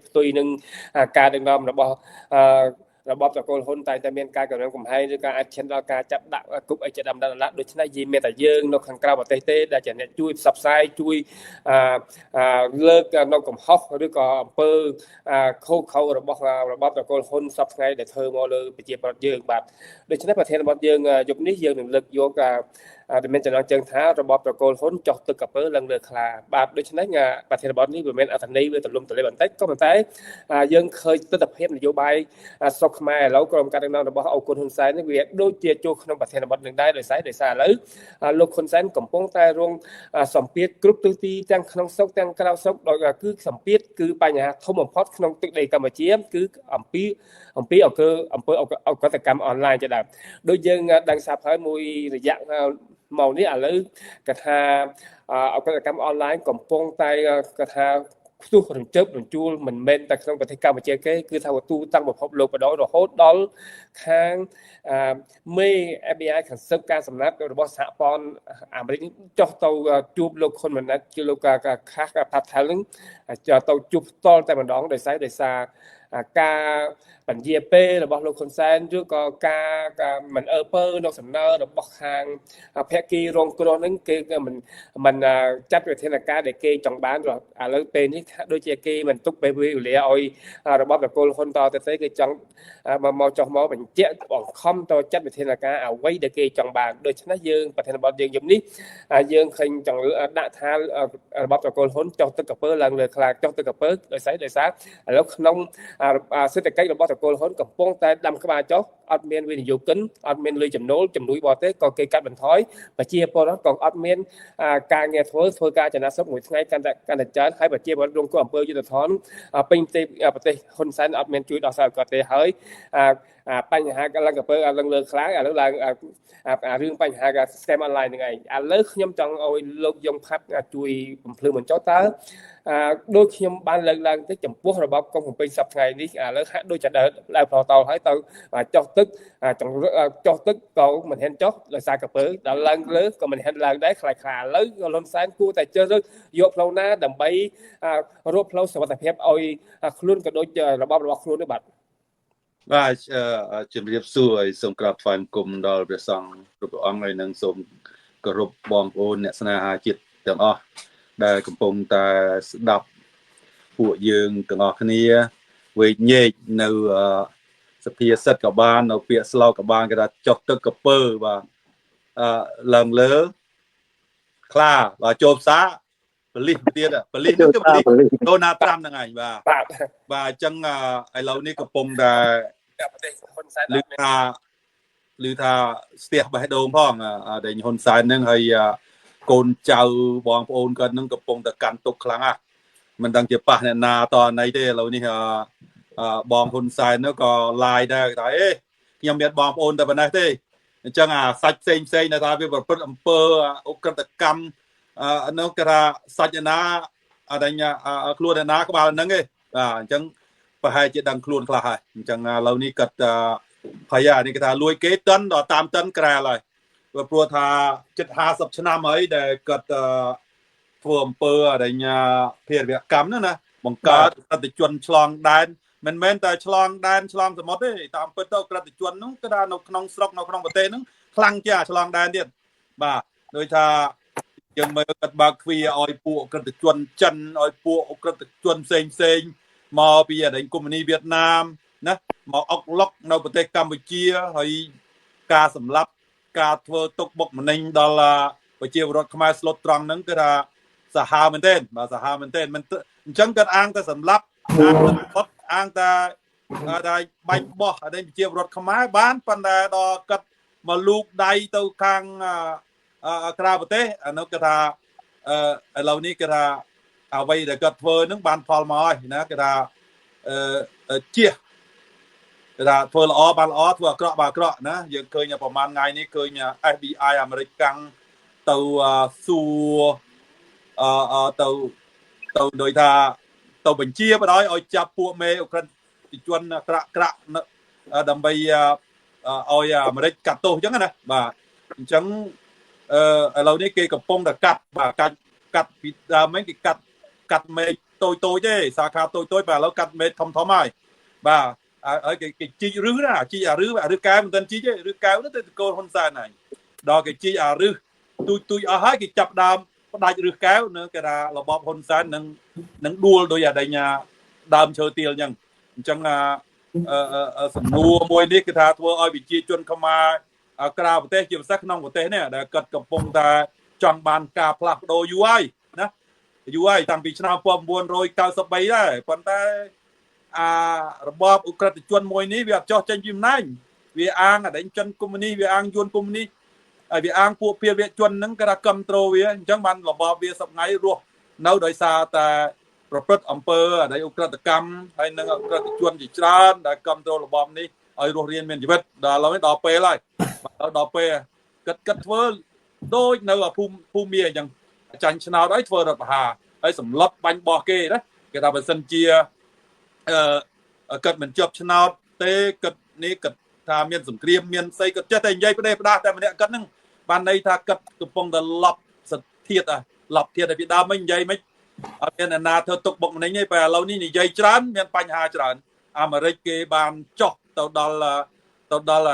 ផ្ទុយនឹងការដឹកនាំរបស់របបតកូលហ៊ុនតែមានការកណ្ដាលកំហែងឬការអាចឈានដល់ការចាប់ដាក់គុកអីជាដើមដូច្នេះយើងមានតែយើងនៅខាងក្រៅប្រទេសទេដែលជាអ្នកជួយផ្សព្វផ្សាយជួយលើកនៅកំហុសឬក៏អំពើខុសខើរបស់របបតកូលហ៊ុនសពថ្ងៃដែលធ្វើមកលើប្រជាពលរដ្ឋយើងបាទដូច្នេះប្រធានបទយើងយប់នេះយើងនឹងលើកយកដែលមានចំណងជើងថារបបតកូលហ៊ុនចោះទឹកកពើឡើងលើខ្លាបាទដូច្នេះប្រធានបទនេះវាមានអត្ថន័យវាទលំទលាយបន្តិចក៏ប៉ុន្តែយើងឃើញទស្សនវិជ្ជានយោបាយស្រុកខ្មែរឥឡូវក្រុមការដឹកនាំរបស់អ៊ុកហ៊ុនសែននេះវាដូចជាចូលក្នុងប្រធានបទនឹងដែរដោយសារឥឡូវលោកហ៊ុនសែនកំពុងតែរងសម្ពាធគ្រប់ទិសទីទាំងក្នុងស្រុកទាំងក្រៅស្រុកដោយគឺសម្ពាធគឺបញ្ហាធំបំផុតក្នុងទឹកដីកម្ពុជាគឺអំពីអង្គើអកតកម្មអនឡាញជាដើមដូចយើងដឹងស្រាប់ហើយមួយរយៈមកនេះឥឡូវគាត់ថាអកតកម្មអនឡាញកំពុងតែគាត់ថាផ្ទុះរំជើបរំជួលមិនមែនតែក្នុងប្រទេសកម្ពុជាទេគឺថាទូទាំងពិភពលោកបដរហូតដល់ខាងមេ FBI ខាងសឹកការសម្ងាត់របស់សហព័ន្ធអាមេរិកចុះទៅជួបលោកហ៊ុនម៉ាណែតជាលោកខាសផាត់ថែលនឹងទៅជួបផ្ទាល់តែម្ដងដោយសារការបញ្ជាពេលរបស់លោកហ៊ុនសែនឬក៏ការមិនអើពើនៅសំណើរបស់ខាងភក្តីរងគ្រោះនឹងគេមិនចាត់វិធានការដែលគេចង់បានឥឡូវពេលនេះដូចជាគេមិនទុកពេលវេលាឲ្យរបបតកូលហ៊ុនតទៅគេចង់មកចុះមកបញ្ជាក់បង្ខំទៅចាត់វិធានការអ្វីដែលគេចង់បានដូច្នេះយើងប្រធានបទយើងយប់នេះយើងឃើញចង់ដាក់ថារបបតកូលហ៊ុនចុះទឹកកពើឡើងលើខ្លាចុះទឹកកពើដោយសារឥឡូវក្នុងសេដ្ឋកិច្ចរបស់តកូលហ៊ុនកំពុងតែដាំក្បាលចុះអត់មានវិនិយោគិនអត់មានលុយចំណូលជំនួយបរទេសក៏គេកាត់បន្ថយប្រជាពលរដ្ឋក៏អត់មានការងារធ្វើការចំណាក់ស្រុកមួយថ្ងៃកាន់តែច្រើនហើយប្រជាពលរដ្ឋរងគ្រោះអំពើយុត្តិធម៌ពេញប្រទេសហ៊ុនសែនអត់មានជួយដោះស្រាយគាត់ទេហើយបញ្ហាឡើងកពើឡើងលើខ្លាំងឥឡូវឡើងរឿងបញ្ហា scam online ហ្នឹងឯងឥឡូវខ្ញុំចង់ឲ្យលោកយងផាត់ជួយបំភ្លឺបញ្ចុះតើដូចខ្ញុំបានលើកឡើងតិចចំពោះរបបកុងភ្នំពេញសប្តាហ៍ថ្ងៃនេះឥឡូវហាក់ដូចจะដើរផ្លោតហើយទៅចុះទឹកចុះទឹកក៏មិនហ៊ានចុះដោយសារកពើដល់ឡើងលើក៏មិនហ៊ានឡើងដែរខ្លាចឥឡូវក៏លន់សែនគួរតែជ្រើសរើសយកផ្លូវណាដើម្បីរកផ្លូវសុវត្ថិភាពឲ្យខ្លួនក៏ដូចរបបរបស់ខ្លួននេះបាទជំរាបសួរឲ្យសូមក្រាបថ្វាយបង្គំដល់ព្រះសង្ឃគ្រប់ព្រះអង្គហើយនឹងសូមគោរពបងប្អូនអ្នកស្នេហាជាតិទាំងអស់ដែលកំពុងតែស្ដាប់ពួកយើងទាំងអស់គ្នាវេកញែកនៅសភាសិទ្ធក៏បាននៅពាក្យស្លោកក៏បានគេថាចុះទឹកកពើបាទឡើងលើខ្លាបាទចូលផ្សារប៉ូលីសទៀតប៉ូលីសហ្នឹងគឺប៉ូលីសដូណាល់ត្រាំហ្នឹងឯងបាទអញ្ចឹងឥឡូវនេះកំពុងតែប្រទេសហ៊ុនសែនឮថាស្ទះបេះដូងផងដែលហ៊ុនសែនហ្នឹងហើយកូនចៅបងប្អូនគាត់ហ្នឹងកំពុងតែកាន់ទុកខ្លាំងមិនដឹងជាប៉ះអ្នកណាតណីទេឥឡូវនេះបងហ៊ុនសែននោះក៏ឡាយដែរថាខ្ញុំមានបងប្អូនតែប៉ុណ្ណេះទេអញ្ចឹងសាច់ផ្សេងដែលថាវាប្រព្រឹត្តអំពើអុក្រិតកម្មនោះគេថាសាច់ណាអត់ខ្លួនណាក្បាលហ្នឹងទេបាទអញ្ចឹងប្រហែលជាដឹងខ្លួនខ្លះហើយអញ្ចឹងឥឡូវនេះគាត់ភ័យនេះគេថាលួយគេតិនដល់តាមតិនក្រែលហើយព្រោះថាជិត50ឆ្នាំហើយដែលគាត់ធ្វើអំពើភេរវកម្មហ្នឹងណាបង្កើតក្រិតជនឆ្លងដែនមិនមែនតែឆ្លងដែនឆ្លងសមុទ្រទេតាមពិតទៅក្រិតជនហ្នឹងគឺថានៅក្នុងស្រុកនៅក្នុងប្រទេសហ្នឹងខ្លាំងជាងឆ្លងដែនទៀតបាទដូចថាយើងមើលគាត់បើកទ្វារឲ្យពួកក្រិតជនចិនឲ្យពួកក្រិតជនផ្សេងមកពីកុម្មុយនីវៀតណាមណាមកអុកឡុកនៅប្រទេសកម្ពុជាហើយការសម្លាប់ការធ្វើទុកបុកម្នេញដល់ប្រជាពលរដ្ឋខ្មែរស្លុតត្រង់ហ្នឹងគឺថាសាហាវមែនទែនបាទសាហាវមែនទែនមិនអញ្ចឹងគាត់អាងតែសម្លាប់អាងតែបាញ់បោះប្រជាពលរដ្ឋខ្មែរបានប៉ុន្តែដល់គាត់មកលូកដៃទៅខាងក្រៅប្រទេសអានោះគេថាឥឡូវនេះគេថាអ្វីដែលគាត់ធ្វើហ្នឹងបានផលមកហើយណាគេថាជាគេថាធ្វើល្អបានល្អធ្វើអាក្រក់បានអាក្រក់ណាយើងឃើញប្រហែលថ្ងៃនេះឃើញ FBI អាមេរិកកាំងទៅសួរទៅដោយថាទៅបញ្ជាបដ ឲ្យចាប់ពួកមេអុក្រិតជនក្រាក់ដើម្បីឲ្យអាមេរិកកាត់ទោសអញ្ចឹងណាបាទអញ្ចឹងឥឡូវនេះគេកំពុងតែកាត់ពីដើមហ្នឹងគេកាត់មេឃ tôi thế xa khá tôi bà lâu cắt mệt thom thom ai bà ở cái chi rứ đó chi rứ cao mình tên chi chứ rứ cao đó tên cô hôn xa này đó cái chi rứ tôi ở hai cái chập đàm đại rứ cao nữa cái là bọp hôn xa nâng đua đôi đây nhà đàm chơi tiêu nhưng chẳng sầm nua môi đi cái thà thua ơi bị chi chuân không màกราบประเทศจีนสักน้องประเทศเนี่ยได้เกิดกับปงตาจังบานกาพลักโดยูไอนะยูไอตั้งปีชนาปอมบวนโรย90 ปีได้ปันแต่ระบบอุกฤษจวนมวยนี้เวียบจ่อจันยิมนั่นเวียอังได้จันกุมนี้เวียอังยวนกุมนี้เวียอังพวกเพียเวียจวนนั้นกระกำโตรเวียจังบันระบบเวียสับไงรัวเนาโดยซาแต่ประพฤติอำเภอได้อุกฤษกรรมให้นั่งอุกฤษจวนจิตรานได้กำโตรระบบนี้ไอ้โรงเรียนเมียนจีบเราไม่ต่อไปเลยต่อไปกัดเฟอร์โดยในภูมิอย่างจันชนาได้เฟอร์ระบาไอ้สำลับบันบอกเก้นะก็ทำเป็นสัญเจียกัดเหมือนจบชนาเตะกัดนี้กัดทำเมียนสมเกรียมเมียนใส่กัดเจ้าแต่ใหญ่ประเดี๋ยวแต่มันเนี่ยกัดนึงบ้านในถ้ากัดกระปงแต่หลับสเทียดหลับเทียดแต่พี่ดาวไม่ใหญ่ไม่เมียนนาเธอตกบกในนี้ไปเรานี่ใหญ่จานเมียนปัญหาจานอเมริกาบานจอกตอนดอลลา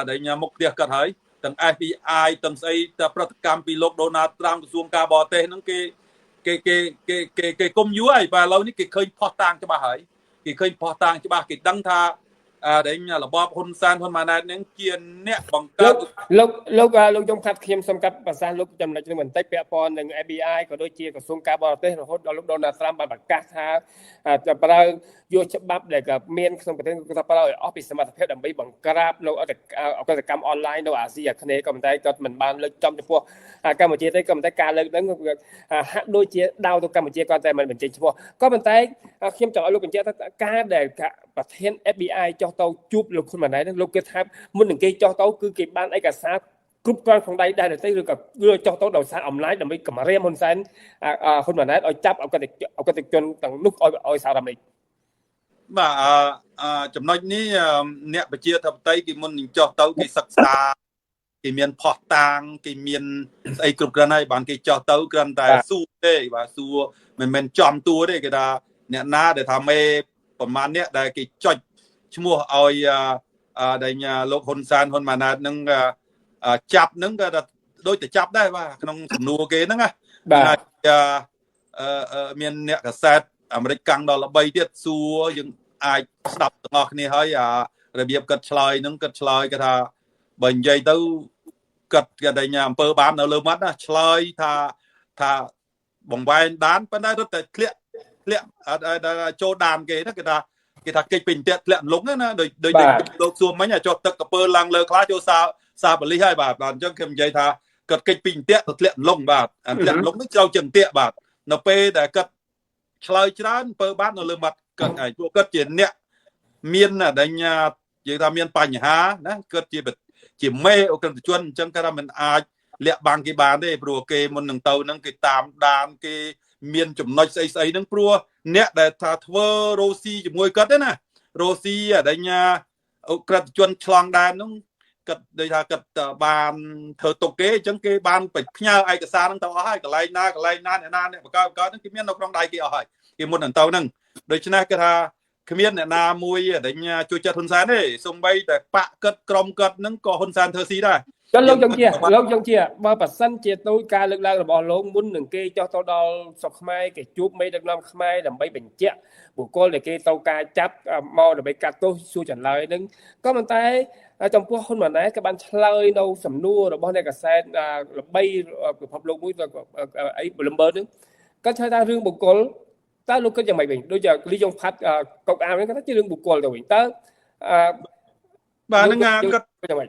ร์ได้ยามุกเดียกัดหายตั้ง FBI ตั้งไอ้แต่ปฏิกรรมปีโลกโดนัลด์ทรัมป์กระทรวงการบอเต้นั่งเกกลมย้อยไปเรานี่เคยพอต่างจะมาหายเคยพอต่างจะมาดังท่าได้ยาระบอบคนซานคนมานานั่งเกียนเนี่ยบังคับលោកយំខាត់ខ្ញុំសំកាត់ប្រសាសន៍លោកចំណុចនេះបន្តិចពាក់ព័ន្ធនឹង FBI ក៏ដូចជាក្រសួងការបរទេសរហូតដល់លោកដូណាល់ត្រាំបានប្រកាសថាจะប្រើយកច្បាប់ដែលក៏មានក្នុងប្រទេសក៏ប្រើឲ្យអស់ពីសមត្ថភាពដើម្បីបង្ក្រាបលោកអកតកម្មអនឡាញនៅអាស៊ីអាគ្នេយ៍ក៏ប៉ុន្តែគាត់មិនបានលើកចំចំពោះកម្ពុជាទេក៏ប៉ុន្តែការលើកហ្នឹងហាក់ដូចជាដៅទៅកម្ពុជាគាត់តែមិនបញ្ចេញឈ្មោះក៏ប៉ុន្តែខ្ញុំចង់ឲ្យលោកបញ្ជាក់ថាការដែលប្រធាន FBI ចុះទៅជួបលោកហ៊ុនម៉ាណែតហ្នឹងលោកគិតថាមុននឹងគេចុះទៅគឺគេបានឯកសារគ្រប់គ្រាន់ក្នុងដៃដែរទេឬក៏ចុះទៅដោយសារអំណាចដើម្បីគម្រាមហ៊ុនសែនហ៊ុនម៉ាណែតឲ្យចាប់អកតជនទាំងនោះឲ្យសហរដ្ឋអាមេរិកបាទចំណុចនេះអ្នកប្រជាធិបតេយ្យគេមុននឹងចុះទៅគេសិក្សាគេមានផុសតាងគេមានស្អីគ្រប់គ្រាន់ហើយបានគេចុះទៅគ្រាន់តែសួរទេបាទសួរមិនមែនចំតួទេគេថាអ្នកណាដែលថាមេប្រមាណនេះដែលគេចុចឈ្មោះឲ្យដែលលោកហ៊ុនសែនហ៊ុនម៉ាណែតនឹងចាប់នឹងក៏ដូចតែចាប់ដែរបាទក្នុងសំណួរគេហ្នឹងណាបាទមានអ្នកកសែតអាមេរិកកាំងដល់13ទៀតសួរយើងអាចស្ដាប់ទាំងអស់គ្នាហើយរបៀបកាត់ឆ្លើយហ្នឹងកាត់ឆ្លើយគេថាបើនិយាយទៅកាត់គេតែអំពើបាននៅលើមាត់ណាឆ្លើយថាបងវ៉ែនដានប៉ុន្តែរត់តែធ្លាក់ចូលដានគេណាគេថាកិច្ចពេញតាក់ធ្លាក់លងណាដូចលោកសួរមិញចុះទឹកកពើឡើងលើខ្លាចូលសាបលិសហើយបាទអញ្ចឹងខ្ញុំនិយាយថាគាត់កិច្ចពេញតាក់ទៅធ្លាក់លងបាទធ្លាក់លងនេះចូលជើងតាក់បាទនៅពេលដែលគាត់ឆ្លើយច្រើនអំពើបាននៅលើមាត់គាត់ឯងពួកគាត់ជាអ្នកមានដែលនិយាយថាមានបញ្ហាណាគាត់ជាមេអក្រិតជនអញ្ចឹងគាត់ថាមិនអាចលាក់បាំងគេបានទេព្រោះគេមុននឹងទៅហ្នឹងគេតាមដានគេមានចំណុចស្អីហ្នឹងព្រោះអ្នកដែលថាធ្វើរ៉ូស៊ីជាមួយគាត់ទេណារ៉ូស៊ីដែលអក្រិតជនឆ្លងដែនហ្នឹងគាត់ដូចថាគាត់បានធ្វើទុកគេអញ្ចឹងគេបានផ្ញើឯកសារហ្នឹងទៅអស់ហើយកន្លែងណាអ្នកបកហ្នឹងគេមាននៅក្នុងដៃគេអស់ហើយគេមុននឹងទៅហ្នឹងដូច្នេះគេថាគ្មានអ្នកណាមួយដែលជួយចិត្តហ៊ុនសែនទេសូម្បីតែបាក់គាត់ក្រុមគាត់ហ្នឹងក៏ហ៊ុនសែនធ្វើស៊ីដែរចុះលោកចង់ជាបើប៉ះសិនជាទៅការលើកឡើងរបស់លោកមុននឹងគេចុះទៅដល់ស្រុកខ្មែរគេជួបមេដឹកនាំខ្មែរដើម្បីបញ្ជាក់បុគ្គលដែលគេទៅការចាប់មកដើម្បីកាត់ទោសសួរចម្លើយហ្នឹងក៏ប៉ុន្តែចំពោះហ៊ុនម៉ាណែតក៏បានឆ្លើយនៅសំណួររបស់អ្នកកសែតល្បីពិភពលោកមួយអី Bloomberg ហ្នឹងគាត់ឆ្លើយថារឿងបុគ្គលតើលោកគិតយ៉ាងម៉េចវិញដូចជាលីយ៉ុងផាត់កុកអាមហ្នឹងគាត់ថាជារឿងបុគ្គលទៅវិញតើបាទហ្នឹងគាត់យ៉ាងម៉េច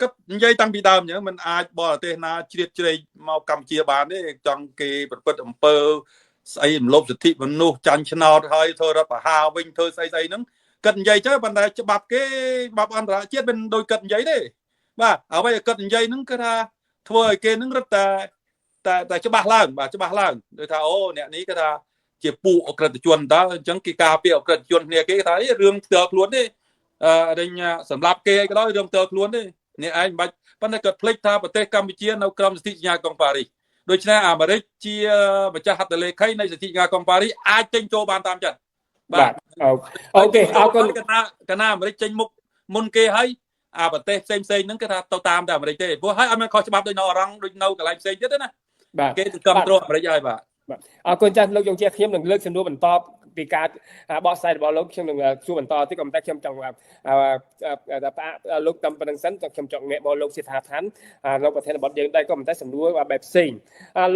គាត់និយាយតាំងពីដើមអញ្ចឹងมันអាចបរទេសណាជ្រៀតជ្រែកមកកម្ពុជាបានទេចង់គេប្រព្រឹត្តអំពើស្អីរំលោភសិទ្ធិមនុស្សចាញ់ឆ្នោតហើយធ្វើរដ្ឋប្រហារវិញធ្វើស្អីហ្នឹងគាត់និយាយទៅប៉ុន្តែច្បាប់គេច្បាប់អន្តរជាតិមិនដូចគាត់និយាយទេបាទអ្វីគាត់និយាយហ្នឹងគឺថាធ្វើឲ្យគេហ្នឹងរត់តែច្បាស់ឡើងបាទច្បាស់ឡើងដូចថាអូអ្នកនេះគាត់ថាជាពួកអក្រិតជនតើអញ្ចឹងគេការពារអក្រិតជនគ្នាគេថារឿងផ្ទាល់ខ្លួនទេសម្រាប់គេក៏ដោយរឿងផ្ទាល់ខ្លួនទេអ្នកឯងមិនបាច់ប៉ុន្តែគាត់ភ្លេចថាប្រទេសកម្ពុជានៅក្រោមសិទ្ធិសញ្ញាក្រុងប៉ារីស ដូច្នេះអាមេរិកជាម្ចាស់ហត្ថលេខីនៃសន្ធិការកុងប៉ារីអាចចេញចូលបានតាមចិត្តបាទអូខេអរគុណកណាអាមេរិកចេញមុខមុនគេហើយអាប្រទេសផ្សេងហ្នឹងគេថាទៅតាមតែអាមេរិកទេព្រោះហើយអត់មានខុសច្បាប់ដូចនៅអរ៉ង់ដូចនៅកន្លែងផ្សេងទៀតទេណាគេទៅគ្រប់គ្រងអាមេរិកហើយបាទអរគុណចាស់លោកយងជាខ្ញុំនឹងលើកសំណួរបន្តពីការបកស្រាយរបស់លោកខ្ញុំនឹងសួរបន្តទៀតក៏តែខ្ញុំចង់លោកតាមប៉ុណ្្នឹងសិនខ្ញុំចង់ងាកមកលោកសិដ្ឋាឋានលោកប្រធានបទយើងដែរក៏តែសំណួរបែបផ្សេង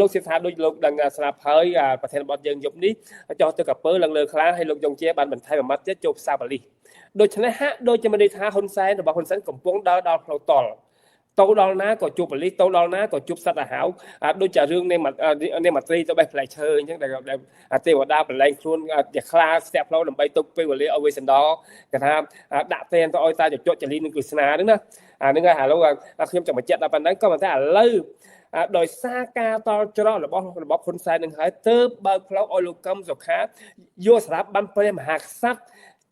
លោកសិដ្ឋាដូចលោកដឹងស្រាប់ហើយប្រធានបទយើងយប់នេះចោះទៅកពើឡើងលើខ្លាហើយលោកយងជាបានបន្ថែមមួយម៉ាត់ទៀតចូលផ្សារប៉ាលីសដូច្នេះហាក់ដូចជាមានន័យថាហ៊ុនសែនរបស់ហ៊ុនសែនកំពុងដើរដល់ផ្លូវតល់ទៅដល់ណាក៏ជួបប៉ូលីសទៅដល់ណាក៏ជួបសត្វអាហាវដូចជារឿងនៃមន្ត្រីទៅបេះផ្លែឈើអញ្ចឹងដែលទេវតាប្រឡែងខ្លួនជាខ្លាស្ទាក់ផ្លូវដើម្បីទុកពេលវេលាឲ្យវាសណ្ដោគេថាដាក់តែនទៅឲ្យតាជជក់ចលីនឹងគ្រឹស្នាហ្នឹងណាហ្នឹងហើយឥឡូវខ្ញុំចង់បញ្ជាក់ដល់ប៉ុណ្ណឹងក៏ប៉ុន្តែឥឡូវដោយសារការតល់ច្រករបស់ហ៊ុនសែននឹងហើយទើបបើកផ្លូវឲ្យលោកកឹមសុខាយកស្រាប់បានព្រះមហាក្សត្រ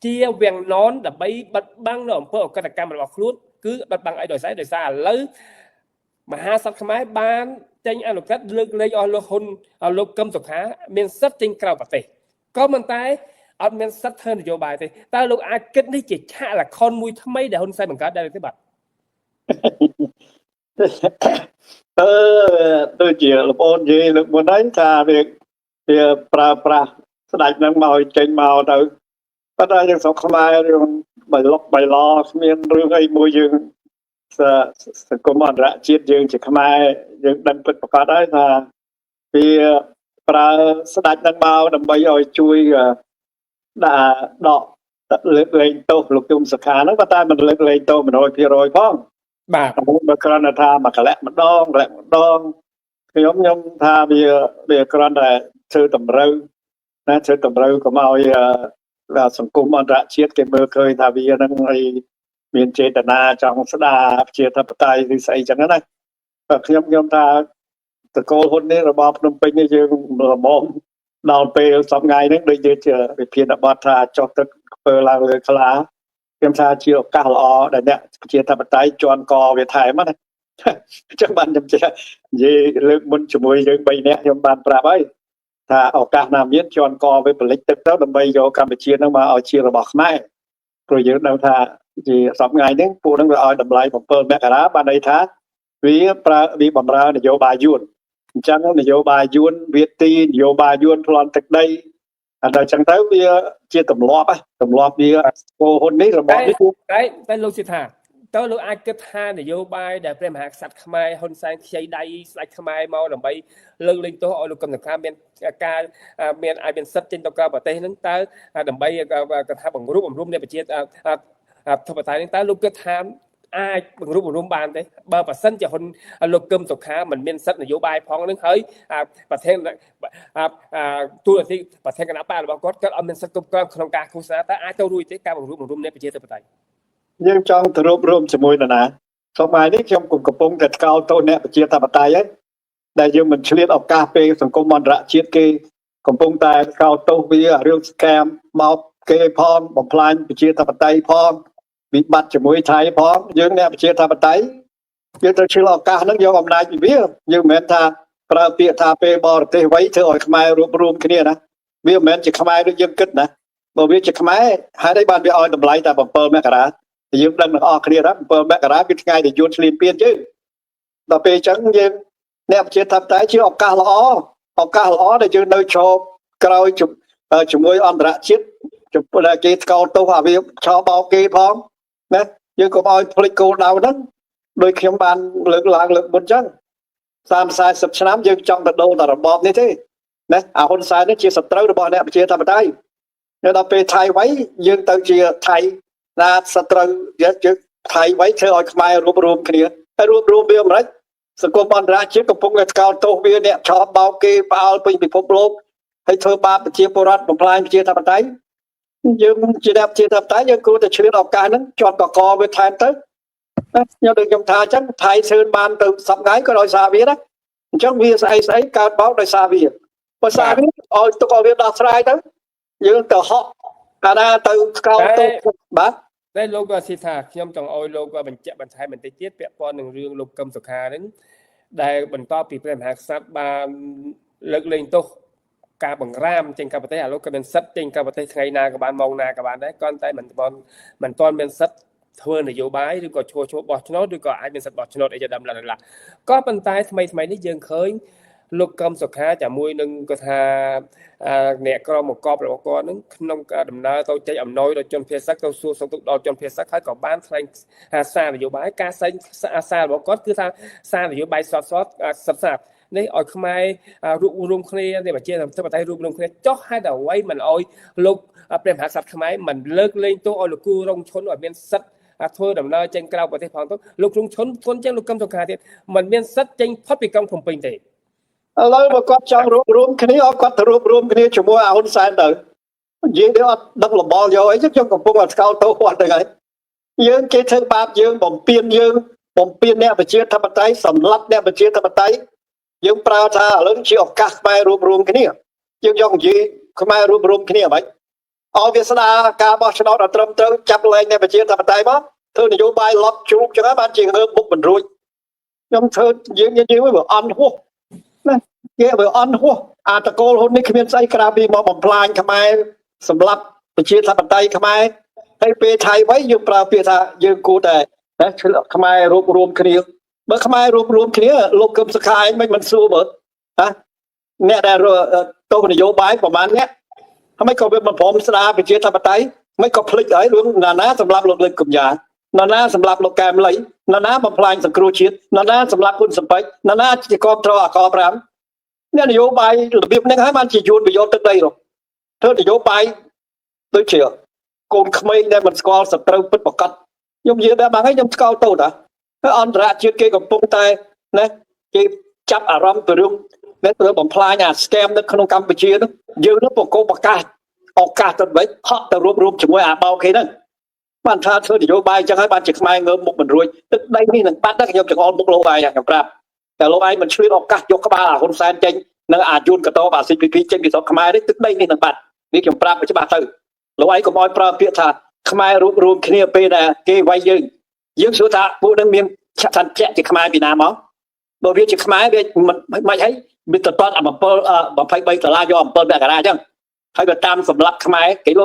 ជាវាំងននដើម្បីបិទបាំងនៅអំពើអកតកម្មរបស់ខ្លួនគឺបិទបាំងអីដោយសារឥឡូវមហាសត្វខ្មែរបានចេញអនុក្រឹត្យលើកលែងឲ្យលោកកឹមសុខាមានសិទ្ធិចេញក្រៅប្រទេសក៏ប៉ុន្តែអត់មានសិទ្ធិធ្វើនយោបាយទេតើលោកអាចគិតនេះជាឆាកល្ខោនមួយថ្មីដែលហ៊ុនសែនបង្កើតដែរទេបាទដូចជាលោកអូននិយាយលើកមុនហ្នឹងថាវាប្រើប្រាស់ស្ដេចហ្នឹងមកចេញមកទៅប៉ុន្តែយើងស្រុកខ្មែររឿងបៃលុកបៃឡគ្មានរឿងអីមួយយើងសង្គមអន្តរជាតិយើងជាខ្មែរយើងដឹងពិតប្រាកដហើយថាវាប្រើស្ដេចហ្នឹងមកដើម្បីឲ្យជួយដាក់ដកលើកលែងទោសលោកយមសុខាហ្នឹងប៉ុន្តែមិនលើកលែងទោស 100% ផងបាទបើគ្រាន់តែថាមួយកលៈម្ដងខ្ញុំថាវាគ្រាន់តែធ្វើតម្រូវណាធ្វើតម្រូវកុំឲ្យសង្គមអន្តរជាតិគេមើលឃើញថាវានឹងឲ្យមានចេតនាចង់ស្ដារប្រជាធិបតេយ្យឬស្អីចឹងណាតែខ្ញុំថាតកូលហ៊ុននេះរបបភ្នំពេញនេះយើងរមមដល់ពេលសប្តាហ៍នេះដូចជាវិធានបទថាចុះទឹកធ្វើឡើងលើខ្លាខ្ញុំថាជាឱកាសល្អដែលអ្នកប្រជាធិបតេយ្យជន់កវាថែមណាអញ្ចឹងបានខ្ញុំនិយាយលើកមុនជាមួយយើង3នាក់ខ្ញុំបានប្រាប់ហើយថាឱកាសណាមានជន់កវាបលិចទឹកទៅដើម្បីយកកម្ពុជានឹងមកឲ្យជារបស់ខ្មែរព្រោះយើងដឹងថាជាសប្តាហ៍នេះពួកនឹងវាឲ្យតម្លៃ7មករាបានន័យថាវាបំរើនយោបាយយួនអញ្ចឹងនយោបាយយួនវាទីនយោបាយយួនប្លន់ទឹកដីតែអញ្ចឹងទៅវាជាទម្លាប់វាគោហ៊ុននេះរបបនេះតែលោកសិដ្ឋាតើលោកអាចគិតថានយោបាយដែលព្រះមហាក្សត្រខ្មែរហ៊ុនសែនខ្ចីដៃស្ដេចខ្មែរមកដើម្បីលើកលែងទោសឲ្យលោកកឹមសុខាមានការមានសិទ្ធិចេញទៅក្រៅប្រទេសហ្នឹងតើដើម្បីកថាបង្រួបបង្រួមនៃប្រជាធិបតេយ្យហ្នឹងតើលោកគិតថាអាចបង្រួបបង្រួមបានទេបើប៉ះសិនជាហ៊ុនលោកកឹមសុខាមិនមានសិទ្ធិនយោបាយផងហ្នឹងហើយប្រធានទូរទស្សន៍ប្រធានគណៈបករបស់គាត់អត់មានសិទ្ធិគ្រប់គ្រងក្នុងការឃោសនាតើអាចទៅរួចទេការបង្រួបបង្រួមនៃប្រជាធិបតេយ្យយើងចង់ទៅរួបរวมជាមួយនរណាសម័យនេះខ្ញុំកំពុងតែថ្កោលទោសអ្នកប្រជាធិបតេយ្យហើយដែលយើងមិនឆ្លៀតឱកាសពេលសង្គមអន្តរជាតិគេកំពុងតែថ្កោលទោសវារឿងស្កែមមកគេផងបំផ្លាញប្រជាធិបតេយ្យផងវិបត្តិជាមួយថៃផងយើងអ្នកប្រជាធិបតេយ្យយើងត្រូវឆ្លៀតឱកាសហ្នឹងយកអំណាចពីវាយើងមិនមែនថាប្រើពាក្យថាពេលបរទេសໄວធ្វើឲ្យខ្មែររួបរวมគ្នាណាវាមិនមែនជាខ្មែរដូចយើងគិតណាបើវាជាខ្មែរហើយđâyបានវាឲ្យតម្លៃតែ7មករាយើងដឹងទាំងអស់គ្នាថា7មករាគឺថ្ងៃដែលយួនឈ្លានពានយើងដល់ពេលអញ្ចឹងយើងអ្នកប្រជាធិបតេយ្យជាឱកាសល្អដែលយើងនៅឈរក្រោយជាមួយអន្តរជាតិចំពោះគេថ្កោលទោសអាវាឆោបោកគេផងណាយើងកុំឲ្យភ្លេចគោលដៅហ្នឹងដោយខ្ញុំបានលើកឡើងលើកមុនអញ្ចឹង30-40ឆ្នាំយើងចង់ទៅដូរដល់របបនេះទេណាអាហ៊ុនសែននេះជាសត្រូវរបស់អ្នកប្រជាធិបតេយ្យនៅដល់ពេលថៃໄວយើងទៅជាថៃណាសត្រូវយើងថៃໄວធ្វើឲ្យខ្មែររួបរวมគ្នាហើយរួបរวมវាមិនខ្មិចសង្គមអន្តរជាតិកំពុងតែថ្កោលទោសវាអ្នកឆោបបោកគេផ្អើលពេញពិភពលោកហើយធ្វើបាបប្រជាពលរដ្ឋបំផ្លាញប្រជាធិបតេយ្យយើងជាអ្នកប្រជាធិបតេយ្យយើងគួរតែឆ្លៀតឱកាសហ្នឹងជាប់កកវាថែមទៅខ្ញុំដូចខ្ញុំថាអញ្ចឹងថៃជឿនបានទៅសប្តាហ៍ក៏ដោយសារវាដែរអញ្ចឹងវាស្អីកើតបោកដោយសារវាបើសារវាឲ្យទុកឲ្យវាដោះស្រាយទៅយើងទៅហក់អាណាទៅថ្កោលទោសបាទតែលោកក៏សិដ្ឋាខ្ញុំចង់ឲ្យលោកបញ្ជាក់បន្ថែមបន្តិចទៀតពាក់ព័ន្ធនឹងរឿងលោកកឹមសុខាហ្នឹង ដែលបន្តពីព្រះមហាក្សត្របានលើកលែងទោសការបង្ក្រាមចេញកាប្រទេសឥឡូវក៏មានសិទ្ធិចេញកាប្រទេសថ្ងៃណាក៏បានម៉ោងណាក៏បានដែរគ្រាន់តែមិនទាន់មានសិទ្ធិធ្វើនយោបាយឬក៏ឈ្មោះបោះឆ្នោតឬក៏អាចមានសិទ្ធិបោះឆ្នោតអីជាដើមឡើយក៏ប៉ុន្តែថ្មីនេះយើងឃើញលោកកឹមសុខាជាមួយនឹងគាត់ថាអ្នកក្រមបង្កប់របស់គាត់នឹងក្នុងការដំណើរទៅចេញអំណោយដល់ជនភៀសសិកទៅសួរសុខទុក្ខដល់ជនភៀសសិកហើយក៏បានថ្លែងសារនយោបាយការសេញសាររបស់គាត់គឺថាសារនយោបាយសតសិទ្ធិនេះឲ្យខ្មែររួបរวมគ្នានេះប្រជាធិបតេយ្យរួបរวมគ្នាចុះហេតុអ្វីមិនឲ្យលោកព្រះមហាក្សត្រខ្មែរមិនលើកលែងទោសឲ្យលោកគូរងឈុនឲ្យមានសិទ្ធិធ្វើដំណើរចេញក្រៅប្រទេសផងទៅលោករងឈុនធន់ជាងលោកកឹមសុខាទៀតមិនមានសិទ្ធិចេញផុតពីក្រុងភ្នំពេញទេឥឡូវមកគាត់ចង់រួបរวมគ្នាអត់គាត់ទៅរួបរวมគ្នាជាមួយអាហ៊ុនសែនទៅនិយាយទៅអត់ដឹកលបលយកអីចឹងខ្ញុំកំពុងតែស្កោតទោសគាត់ទៅហើយយើងគេធ្វើបាបយើងបំពេញអ្នកប្រជាធិបតេយ្យសម្លាប់អ្នកប្រជាធិបតេយ្យយើងប្រើថាឥឡូវជាឱកាសខ្មែររួបរวมគ្នាយើងយកនិយាយខ្មែររួបរวมគ្នាអ្ហ្មងឲ្យវាស្ដារការបោះឆ្នោតឲ្យត្រឹមត្រូវចាប់លែងអ្នកប្រជាធិបតេយ្យមកធ្វើនយោបាយលប់ជ្រូកចឹងបានជាងើបមុខមិនរួចខ្ញុំធ្វើយើងវាអន់ហួសណាគេវាអន់ហួសអាតកូលហ៊ុននេះគ្មានស្អីក្រៅពីមកបំផ្លាញខ្មែរសម្រាប់ប្រជាធិបតេយ្យខ្មែរហើយពេលថៃវិញយើងប្រើពាក្យថាយើងគួរតែខ្មែររួបរวมគ្នាបើខ្មែររួបរวมគ្នាលោកកឹមសុខាឯងមិនសួរមើលណាអ្នកដែលទោសនយោបាយប្រហែលអ្នកហើយក៏វាមិនព្រមស្ដារប្រជាធិបតេយ្យមិនក៏ភ្លេចហើយរឿងណាសម្រាប់លោកលឹកកំយ៉ាណាសម្រាប់លោកកែមលីណាបំផ្លាញសង្គ្រោះជាតិណាសម្រាប់គុណសម្បត្តិណាជាកបត្រអក5អ្នកនយោបាយរបៀបនេះហើយបានជាយួនប្រយោជន៍ទឹកដីនោះធ្វើនយោបាយដូចជាកូនក្មេងដែលមិនស្គាល់សត្រូវពិតប្រកបខ្ញុំនិយាយដែរបងហើយខ្ញុំស្គាល់តូតហើយអន្តរជាតិគេកំពុងតែណាគេចាប់អារម្មណ៍ពីរឿងនេះទៅបំផ្លាញអា scam នៅក្នុងកម្ពុជានោះយើងនឹងបង្កបកាសឱកាសទៅវិញហក់ទៅរួបរวมជាមួយអាបោគេហ្នឹងបានថាធ្វើនយោបាយអញ្ចឹងហើយបានជាខ្មែរងើបមុខមិនរួចទឹកដីនេះនឹងបាត់ដែរខ្ញុំចង្អុលមុខលោកឯងខ្ញុំប្រាប់តែលោកឯងមិនឆ្លៀតឱកាសយកក្បាលអាហ៊ុនសែនចេញនិងអាយួនកតបអា CPP ចេញពីស្រុកខ្មែរនេះទឹកដីនេះនឹងបាត់នេះខ្ញុំប្រាប់ច្បាស់ទៅលោកឯងកុំឲ្យប្រើពាក្យថាខ្មែររួបរวมគ្នាពេលដែលគេវាយយើងសួរថាពួកនឹងមានឆន្ទៈជាខ្មែរពីណាមកបើវាជាខ្មែរវាមិនហើយវាទៅតត23ដុល្លារយក7មករាអញ្ចឹងហើយបើតាមសម្រាប់ខ្មែរគេលើ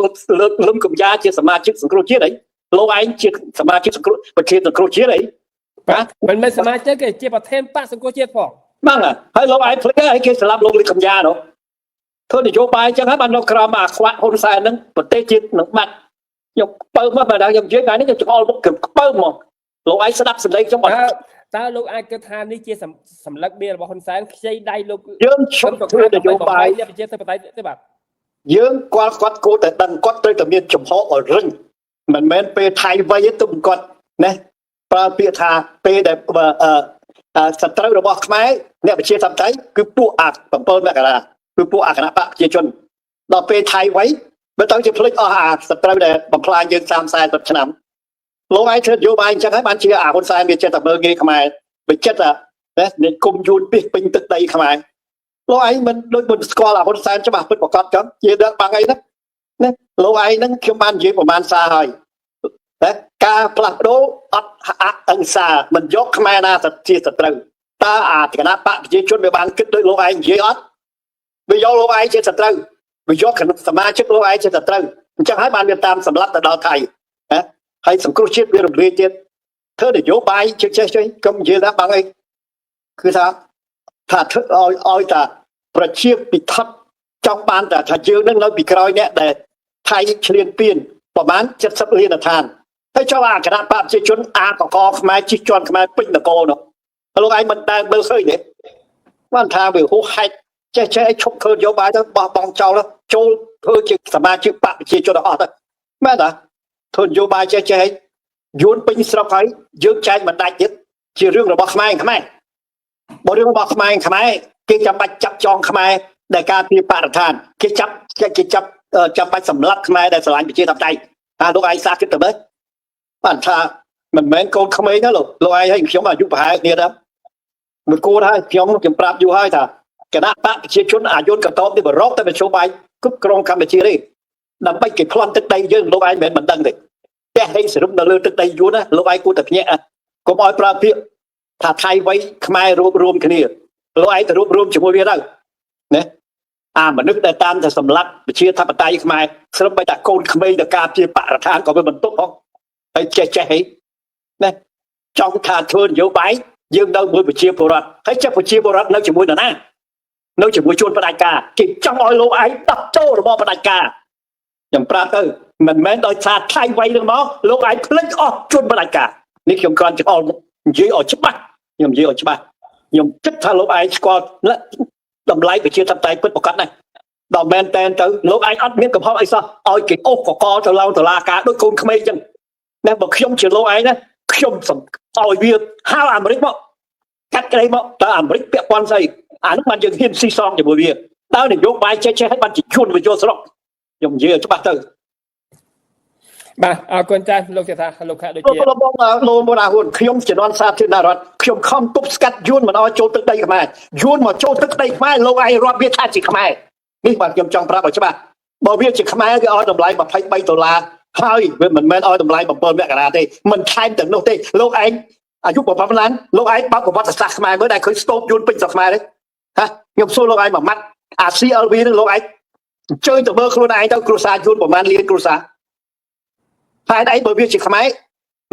កលំកំយ៉ាជាសមាជិកសង្គ្រោះជាតិអីលោកឯងជាសមាជិកសង្គ្រោះប្រធានសង្គ្រោះជាតិអីបាទមិនមែនសមាជិកទេជាប្រធានបកសង្គ្រោះជាតិផងហ្នឹងហើយលោកឯងភ្លេចហើយគេស្លាប់លោកលីកំយ៉ានោះធ្វើនយោបាយអញ្ចឹងហើយបាននៅក្រោមអាខ្វាក់ហ៊ុនសែនហ្នឹងប្រទេសជាតិនឹងបាត់ខ្ញុំបើមកបើខ្ញុំនិយាយថ្ងៃនេះខ្ញុំចង្អុលមុខខ្ញុំបើមកលោកឯងស្ដាប់សម្លេងខ្ញុំអត់តើលោកអាចគិតថានេះជាសម្លឹកមានរបស់ហ៊ុនសែនខ្ចីដៃលោកយើងឈប់ធ្វើនយោបាយប្រជាធិបតេយ្យទេបាទយើងគាត់គួរតែដឹងគាត់ត្រូវតែមានចំហឲ្យរឹងមិនមែនពេលថៃវៃទេទុំគាត់ណាប្រើពាក្យថាពេលដែលសត្រូវរបស់ខ្មែរអ្នកប្រជាធិបតេយ្យគឺពួកអា7មករាគឺពួកអគណៈបកប្រជាជនដល់ពេលថៃវៃបើទៅជាភ្លេចអស់អាសត្រូវដែលបំផ្លាញយើង30-40ឆ្នាំលោកឯងធ្វើនយោបាយអញ្ចឹងហើយបានជាអាហ៊ុនសែនវាចិត្តតែមើលងាយខ្មែរវាចិត្តណានិគុំយួនពីពេញទឹកដីខ្មែរលោកឯងមិនដូចមិនស្គាល់អាហ៊ុនសែនច្បាស់ពិតប្រកបចឹងជាដឹងបាំងអីណាលោកឯងហ្នឹងខ្ញុំបាននិយាយប្រហែលសារហើយតែការផ្លាស់ប្ដូរអត់អង្សាមិនយកខ្មែរណាជាសត្រូវតើអាគណៈបកប្រជាជនវាបានគិតដូចលោកឯងនិយាយអត់វាយកលោកឯងជាសត្រូវវាយកសមាជិកលោកឯងជាសត្រូវអញ្ចឹងហើយបានវាតាមសម្លាប់ទៅដល់ថៃណាហើយសង្គ្រោះជាតិវារំលាយទៀតធ្វើនយោបាយជិះចេះកុំនិយាយថាបាំងអីគឺថាធ្វើឲ្យតាប្រជាពិធចង់បានតែថាយើងនឹងនៅពីក្រោយអ្នកដែលថៃឈ្លានពានប្រហែល70លានឋានហើយចុះអាគណៈបកប្រជាជនអាកកខ្មែរជិះជាន់ខ្មែរពេញនគរនោះលោកឯងមិនដែលមើលឃើញទេបានថាវាហួសហេតុចេះឲ្យឈប់ធ្វើនយោបាយទៅបោះបង់ចោលចូលធ្វើជាសមាជិកបកប្រជាជនអស់ទៅមែនតាធ្វើនយោបាយចេះយួនពេញស្រុកហើយយើងចែកមិនដាច់ទៀតជារឿងរបស់ខ្មែរបើរឿងរបស់ខ្មែរគេចាំបាច់ចាប់ចងខ្មែរដែលការពីបរិស្ថានគេចាប់ចាំបាច់សម្លាប់ខ្មែរដែលស្រឡាញ់ប្រជាធិបតេយ្យថាលោកឯងសាគិតទៅមើលបានថាមិនមែនកូនក្មេងទេលោកឯងហើយខ្ញុំអាយុប្រហែលគ្នាដែរមួយគួរហើយខ្ញុំប្រាប់យូរហើយថាគណៈបកប្រជាជនអាយុកតបនេះបរោគតែមជ្ឈបាយគ្រប់គ្រងកម្ពុជាទេដើម្បីគេប្លន់ទឹកដីយើងលោកឯងមិនដឹងទេតែហេសរុបនៅលើទឹកដីយួនណាលោកឯងគួរតែភ្ញាក់កុំឲ្យប្រើពាក្យ ថាថៃវ័យខ្មែររួបរวมគ្នាលោកឯងទៅរួបរวมជាមួយវាទៅណាអាមនុស្សដែលតាមតែសម្លាប់ប្រជាធិបតេយ្យខ្មែរស្រាប់តែកូនក្មេងទៅការជាបរិស្ថានក៏វាបន្ទុកផងហើយចេះហីណាចង់ថាធ្វើនយោបាយយើងនៅមួយប្រជាពលរដ្ឋហើយចេះប្រជាពលរដ្ឋនៅជាមួយនរណានៅជាមួយជួនផ្ដាច់ការគេចង់ឲ្យលោកឯងដោះចូលរបស់ផ្ដាច់ការខ្ញុំប្រាប់ទៅមិនមែនដោយសារថៃវ័យនឹងមកលោកឯងភ្លេចអស់ជួនផ្ដាច់ការនេះខ្ញុំគ្រាន់តែនិយាយឲ្យច្បាស់ខ្ញុំនិយាយឲ្យច្បាស់ខ្ញុំគិតថាលោកឯងស្គាល់តម្លៃប្រជាធិបតេយ្យពិតប្រាកដណាស់ដល់មែនតែនទៅលោកឯងអត់មានកំហុសអីសោះឲ្យគេអូសកកទៅឡើងតុលាការដោយកូនក្មេងចឹងណាបើខ្ញុំជាលោកឯងណាខ្ញុំឲ្យវាហៅអាមេរិកមកកាត់ក្តីមកតើអាមេរិកពាក់ព័ន្ធស្អីអានោះបានយើងហ៊ានស៊ីសងជាមួយវាតើនយោបាយចេះឲ្យបានជជន់វាយកស្រុកខ្ញុំនិយាយឲ្យច្បាស់ទៅបាទអរគុណចាស់លោកជាថាលោកខាក់ដូចជាលោកមកហ៊ុនខ្ញុំជំនាន់សាធារណរដ្ឋខ្ញុំខំទប់ស្កាត់យួនមិនឲ្យចូលទឹកដីខ្មែរយួនមកចូលទឹកដីខ្មែរលោកឯងរាប់វាថាជាខ្មែរនេះបាទខ្ញុំចង់ប្រាប់ឲ្យច្បាស់បើវាជាខ្មែរគេឲ្យតម្លៃ$23ហើយវាមិនមែនឲ្យតម្លៃ7មករាទេមិនថែមទាំងនោះទេលោកឯងអាយុប្រហែលឡើងលោកឯងបើកប្រវត្តិសាស្ត្រខ្មែរមើលដែលឃើញស្ទូបយួនពេញស្រុកខ្មែរទេហាខ្ញុំសួរលោកឯងមួយម៉ាត់អា CLV នឹងលោកឯងអញ្ជើញទៅមើលខ្លួនឯងទៅគ្រួសារយួនប្រហែលលានគ្រួសារហើយឯងបើវាជាខ្មែរ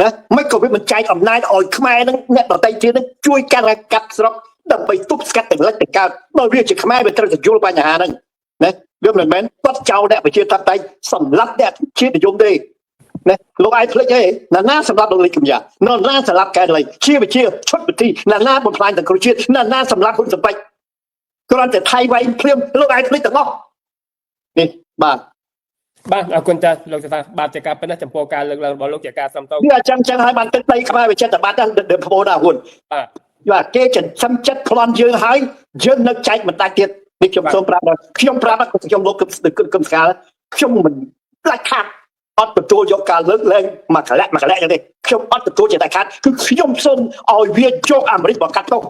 ណាមិនក៏វាមិនចែកអំណាចឲ្យខ្មែរនឹងអ្នកដទៃទៀតនឹងជួយកាត់ស្រុកដើម្បីទប់ស្កាត់ទាំងលិចទាំងកើតបើវាជាខ្មែរវាត្រូវតែយល់បញ្ហាហ្នឹងណាវាមិនមែនបាត់ចោលអ្នកប្រជាធិបតេយ្យសម្លាប់អ្នកជាតិនិយមទេណាលោកឯងភ្លេចទេណាសម្លាប់លោកលេខកំយ៉ាណាសម្លាប់កែលីជាវិជាឈុតវិធីណាបំផ្លាញទាំងគ្រូជាតិណាសម្លាប់ហ៊ុនសពេចគ្រាន់តែថៃវៃភ្លាមលោកឯងភ្លេចទាំងអស់នេះបាទអរគុណចាស់លោកជាថាបាទជាការពិតណាស់ចំពោះការលើកឡើងរបស់លោកជាការសំទោសវាអញ្ចឹងហើយបានទឹកដីខ្មែរវាចិត្តតែបាត់ដល់ប្រពោដល់ហ៊ុនបាទគេចិញ្ចឹមចិត្តប្លន់យើងហើយយើងនៅចែកមិនដាច់ទៀតនេះខ្ញុំសូមប្រាប់ដល់ខ្ញុំប្រាប់ខ្ញុំលោកគឹមស្កាលខ្ញុំមិនផ្លាច់ខាត់អត់ទទួលយកការលើកលែងមកកលៈចឹងទេខ្ញុំអត់ទទួលជាដាច់ខាត់គឺខ្ញុំសូមឲ្យវាយកអាមេរិកមកកាត់ទោស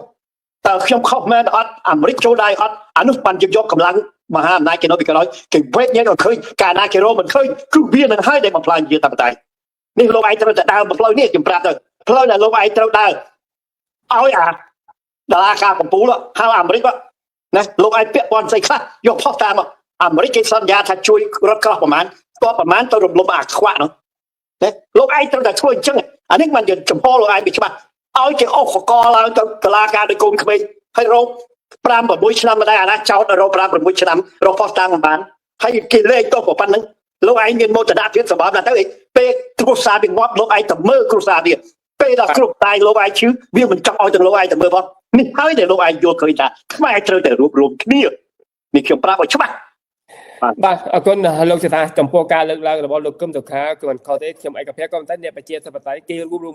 តើខ្ញុំខុសមែនអត់អាមេរិកចូលដៃអត់អានោះបានយកកម្លាំងមហាអំណាចគេនៅពីក្រោយគេវេកញ៉ែក៏ឃើញកាលណាគេរកមិនឃើញគឺវានឹងហើយដែលបំផ្លាញជាតបតៃនេះលោកឯងត្រូវតែដើរផ្លូវនេះខ្ញុំប្រាប់ទៅផ្លូវដែលលោកឯងត្រូវដើរឲ្យអាតារាការកម្ពុជាហៅអាមេរិកណាលោកឯងពាក់ព័ន្ធស្អីខ្លះយកផុសតាមអាមេរិកគេសន្យាថាជួយរត់ក្រោះប្រមាណទៅរំលំអាខ្វាក់នោះណាលោកឯងត្រូវតែធ្វើអញ្ចឹងអានេះមិនចំពោះលោកឯងវាច្បាស់ឲ្យគេអូសកកឡើងទៅតុលាការដោយកូនក្មេងហើយរោគ5-6 ឆ្នាំមិនដែរអាណាចោតរោគ5-6 ឆ្នាំរកផុសតាមមិនបានហើយគេលេខទោសប៉ុណ្្នឹងលោកឯងមានមោទនភាពសម្រាប់ណាទៅពេលគ្រួសារវាងាប់លោកឯងទៅមើលគ្រួសារវាពេលដល់គ្រប់តែលោកឯងឈឺវាមិនចង់ឲ្យទាំងលោកឯងទៅមើលផងនេះហើយដែលលោកឯងយល់ឃើញថាខ្មែរត្រូវតែរួបរวมគ្នានេះខ្ញុំប្រាប់ឲ្យច្បាស់បាទអរគុណលោកជាថាចំពោះការលើកឡើងរបស់លោកគឹមសុខាគឺមិនខុសទេខ្ញុំឯកភាពក៏មិនតែអ្នកប្រជាធិបតេយ្យគេរួបរ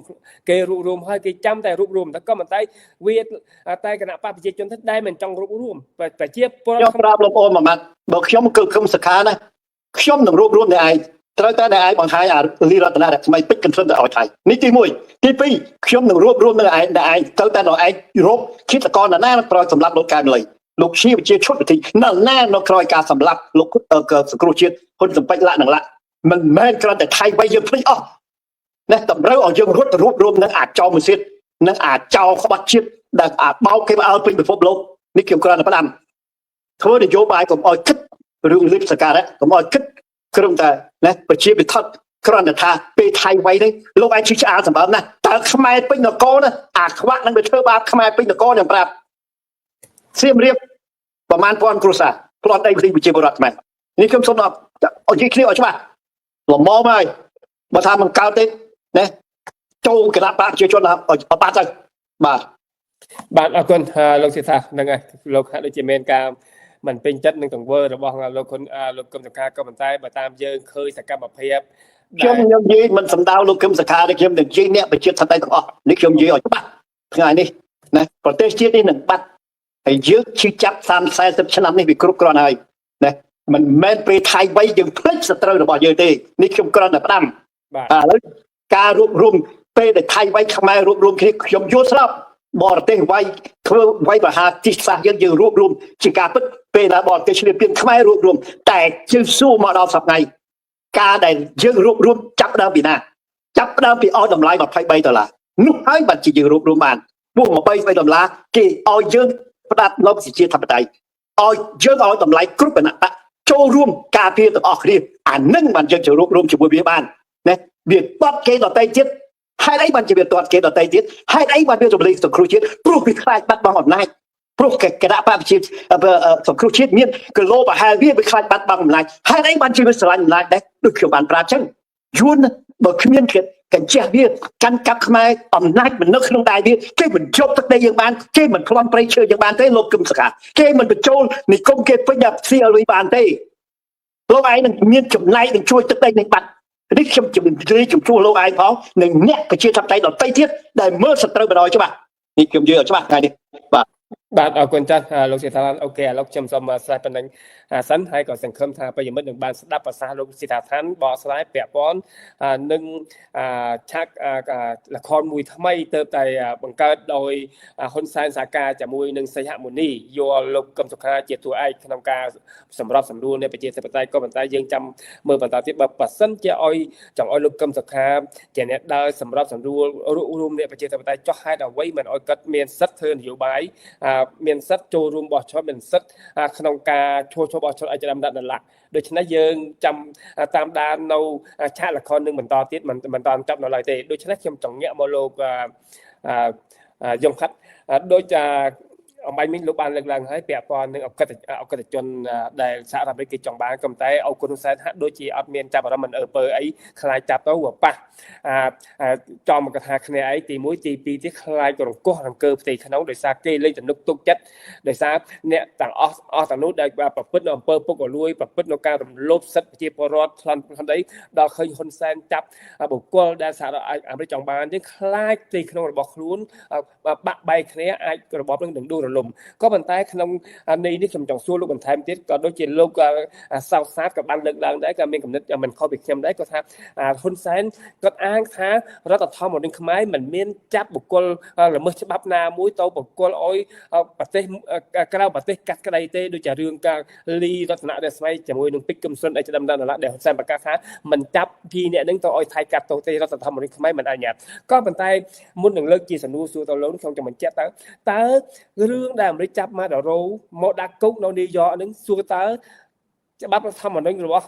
วมហើយគេចាំតែរួបរวมតែក៏មិនតែវាតែគណៈបកប្រជាជនទេដែលមិនចង់រួបរวมប្រជាពលរដ្ឋខ្ញុំប្រាប់លោកអូនមួយម៉ាត់បើខ្ញុំគឺគឹមសុខាណាខ្ញុំនឹងរួបរวมតែឯងត្រូវតែឯងបង្ហាញអាលីរតនៈថ្មីពេជ្រកន្លឹមទៅឲ្យថៃនេះទី1ទី2ខ្ញុំនឹងរួបរวมនឹងឯងត្រូវតែឯងរកគិតកលណាប្រយសម្រាប់លោកកែមលីលោកជាវិជាឈុតវិធីណានៅក្រោយការសម្លាប់លោកសង្គ្រោះជាតិហ៊ុនសំពេចឡាក់នឹងឡាក់មិនមែនគ្រាន់តែថៃវៃយើងភ្លេចអស់ណាតម្រូវឲ្យយើងរត់រួបរวมនឹងអាចោមសិទ្ធនឹងអាចោក្បត់ជាតិដែលបោកគេមកឲ្យពេញពិភពលោកនេះខ្ញុំគ្រាន់តែផ្ដាំធ្វើនយោបាយកុំឲ្យគិតរឿងលិបសការៈកុំឲ្យគិតគ្រាន់តែណាប្រជាវិធដ្ឋគ្រាន់តែថាពេលថៃវៃនេះលោកឯងជឿឆ្អាលសម្បើមណាតើខ្មែរពេញនគរណាអាខ្វាក់នឹងទៅធ្វើបាបខ្មែរពេញនគរខ្ញុំប្រាប់សៀមរាបប្រមាណ1000គ្រួសារផ្លត់ដីប្រជាពលរដ្ឋខ្មែរនេះខ្ញុំសូមឲ្យនិយាយគ្នាឲ្យច្បាស់ល្មមហើយបើថាមិនកើតទេណាចូលគណៈបកប្រជាជនឲ្យបាត់ទៅបាទអរគុណលោកសិដ្ឋាហ្នឹងហើយលោកហាក់ដូចជាមានការមិនពេញចិត្តនឹងទង្វើរបស់លោកគឹមសុខាក៏ប៉ុន្តែបើតាមយើងឃើញសកម្មភាពខ្ញុំនិយាយមិនសំដៅលោកគឹមសុខាទេខ្ញុំនិយាយអ្នកប្រជាធិបតេយ្យទាំងអស់នេះខ្ញុំនិយាយឲ្យច្បាស់ថ្ងៃនេះណាប្រទេសជាតិនេះនឹងបាត់ហើយយើងជឿចាប់30-40 ឆ្នាំនេះវាគ្រប់គ្រាន់ហើយណាមិនមែនពេលថៃវៃយើងភ្លេចសត្រូវរបស់យើងទេនេះខ្ញុំគ្រាន់តែផ្ដាំឥឡូវការរួបរวมពេលដែលថៃវៃខ្មែររួបរวมគ្នាខ្ញុំយល់ស្រាប់បរទេសវៃធ្វើវៃបហាទីសាសយើងរួបរวมជាការពិតពេលដែលបរទេសឆ្លៀតពៀនខ្មែររួបរวมតែជឿសួរមកដល់សប្តាហ៍ការដែលយើងរួបរวมចាប់ដើមពីណាចាប់ដើមពីឲ្យតម្លៃ$23នោះហើយបានជាយើងរួបរวมបាន ពួក$23គេឲ្យយើងផ្ដាត់នៅប្រជាធិបតេយ្យឲ្យយើងឲ្យតម្លៃគ្រប់គណៈបកចូលរួមការពារទាំងអស់គ្នាអានឹងបានយើងចូលរួមជាមួយវាបានណាវាតត់គេដតៃទៀតហេតុអីបានជាវាតត់គេដតៃទៀតហេតុអីបានវារំលែកសង្គ្រោះជាតិព្រោះវាខ្លាចបាត់បង់អំណាចព្រោះគណៈបកប្រជាសង្គ្រោះជាតិមានគីឡូប្រហែលវាខ្លាចបាត់បង់អំណាចហេតុអីបានជាវាស្រឡាញ់អំណាចដែរដូចខ្ញុំបានប្រាប់ចឹងយួនបើគ្មានកញ្ចេះវាកាន់កាប់ខ្មែរអំណាចមិននៅក្នុងដៃវាគេមិនជប់ទឹកដីយើងបានគេមិនប្លន់ប្រៃឈើយើងបានទេលោកគឹមសខាគេមិនបញ្ចូលនិគមគេពេញដល់ CLV បានទេលោកឯងនឹងមានចំណែកនឹងជួយទឹកដីនេះបាត់នេះខ្ញុំជំរាបចំពោះលោកឯងផងនិងអ្នកប្រជាធិបតេយ្យដទៃទៀតដែលមើលសត្រូវបណ្ដោយច្បាស់នេះខ្ញុំនិយាយឲ្យច្បាស់ថ្ងៃនេះបាទបាទអរគុណចាស់លោកសេដ្ឋានអូខេឥឡូវខ្ញុំសូមស្រាយប៉ុណ្ណឹងសិនហើយក៏សង្ឃឹមថាប្រិយមិត្តនឹងបានស្ដាប់ប្រសាសន៍លោកសេដ្ឋានបកស្រាយពាក់ព័ន្ធនឹងឆាកល្ខោនមួយថ្មីទៅតែបង្កើតដោយហ៊ុនសែនសាកាជាមួយនឹងសីហមុនីយកលោកកឹមសុខាជាតួឯកក្នុងការសម្របសម្រួលនៃប្រជាធិបតេយ្យក៏ប៉ុន្តែយើងចាំមើលបន្តទៀតបើប៉ះសិនជាឲ្យចង់ឲ្យលោកកឹមសុខាជាអ្នកដើរសម្របសម្រួលរួមនៃប្រជាធិបតេយ្យចោះហេតុអ្វីមិនឲ្យគាត់មានសិទ្ធិធ្វើនយោបាយមានសិទ្ធិចូលរួមបោះឆ្នោតមានសិទ្ធិក្នុងការចូលបោះឆ្នោតឯកឧត្តមដល័ក្ខដូច្នេះយើងចាំតាមដាននៅឆាកល្ខោននឹងបន្តទៀតមិនតាន់ចប់នៅឡើយទេដូច្នេះខ្ញុំចង់ញាក់មកលោកយងខាត់ដូចអំបញ្ញមិញលោកបានលើកឡើងហើយពាក់ព័ន្ធនឹងអក្រិតជនដែលសហរដ្ឋអាមេរិកគេចង់បានក៏តែអុកហ៊ុនសែនហាក់ដូចជាអត់មានចាប់អារម្មណ៍មិនពើអីខ្លាចចាប់ទៅប៉ះចំកថាគ្នាឯងទី1ទី2ទៀតខ្លាចរង្គោះរង្គើផ្ទៃក្នុងដោយសារគេលេងទំនុកទុកចិត្តដោយសារអ្នកទាំងអស់ទាំងនោះដែលប្រព្រឹត្តនៅអំពើពុករលួយប្រព្រឹត្តនៅការរំលោភសិទ្ធិប្រជាពលរដ្ឋខ្លន់ខ្លីដល់ឃើញហ៊ុនសែនចាប់បុគ្គលដែលសហរដ្ឋអាមេរិកចង់បានទៀតខ្លាចផ្ទៃក្នុងរបស់ខ្លួនបាក់បែកគ្នាអាចរបបនឹងដួលរលំក៏ប៉ុន្តែក្នុងនេះខ្ញុំចង់សួរលោកបន្ថែមទៀតក៏ដូចជាលោកសៅសាទក៏បានលើកឡើងដែរក៏មានគំនិតមិនខុសពីខ្ញុំដែរគាត់ថាហ៊ុនសែនគាត់អាងថារដ្ឋធម្មនុញ្ញខ្មែរមិនមានចាប់បុគ្គលល្មើសច្បាប់ណាមួយទៅបុគ្គលឲ្យប្រទេសក្រៅប្រទេសកាត់ក្តីទេដូចជារឿងការលីរតនៈរស្មីជាមួយនឹងពេជ្រកឹមសុនឯកឧត្តមដល័ក្ខដែលហ៊ុនសែនប្រកាសថាមិនចាប់ពីអ្នកនឹងទៅឲ្យថៃកាត់ទៅទេរដ្ឋធម្មនុញ្ញខ្មែរមិនអនុញ្ញាតក៏ប៉ុន្តែមុននឹងលើកជាសំណួរសួរទៅលោកខ្ញុំចង់បញ្ជាក់តើរឿងដែលអាមេរិកចាប់មកដល់រោមកដាក់គុកនៅញូវយ៉កនឹងសួរតើច្បាប់រដ្ឋធម្មនុញ្ញរបស់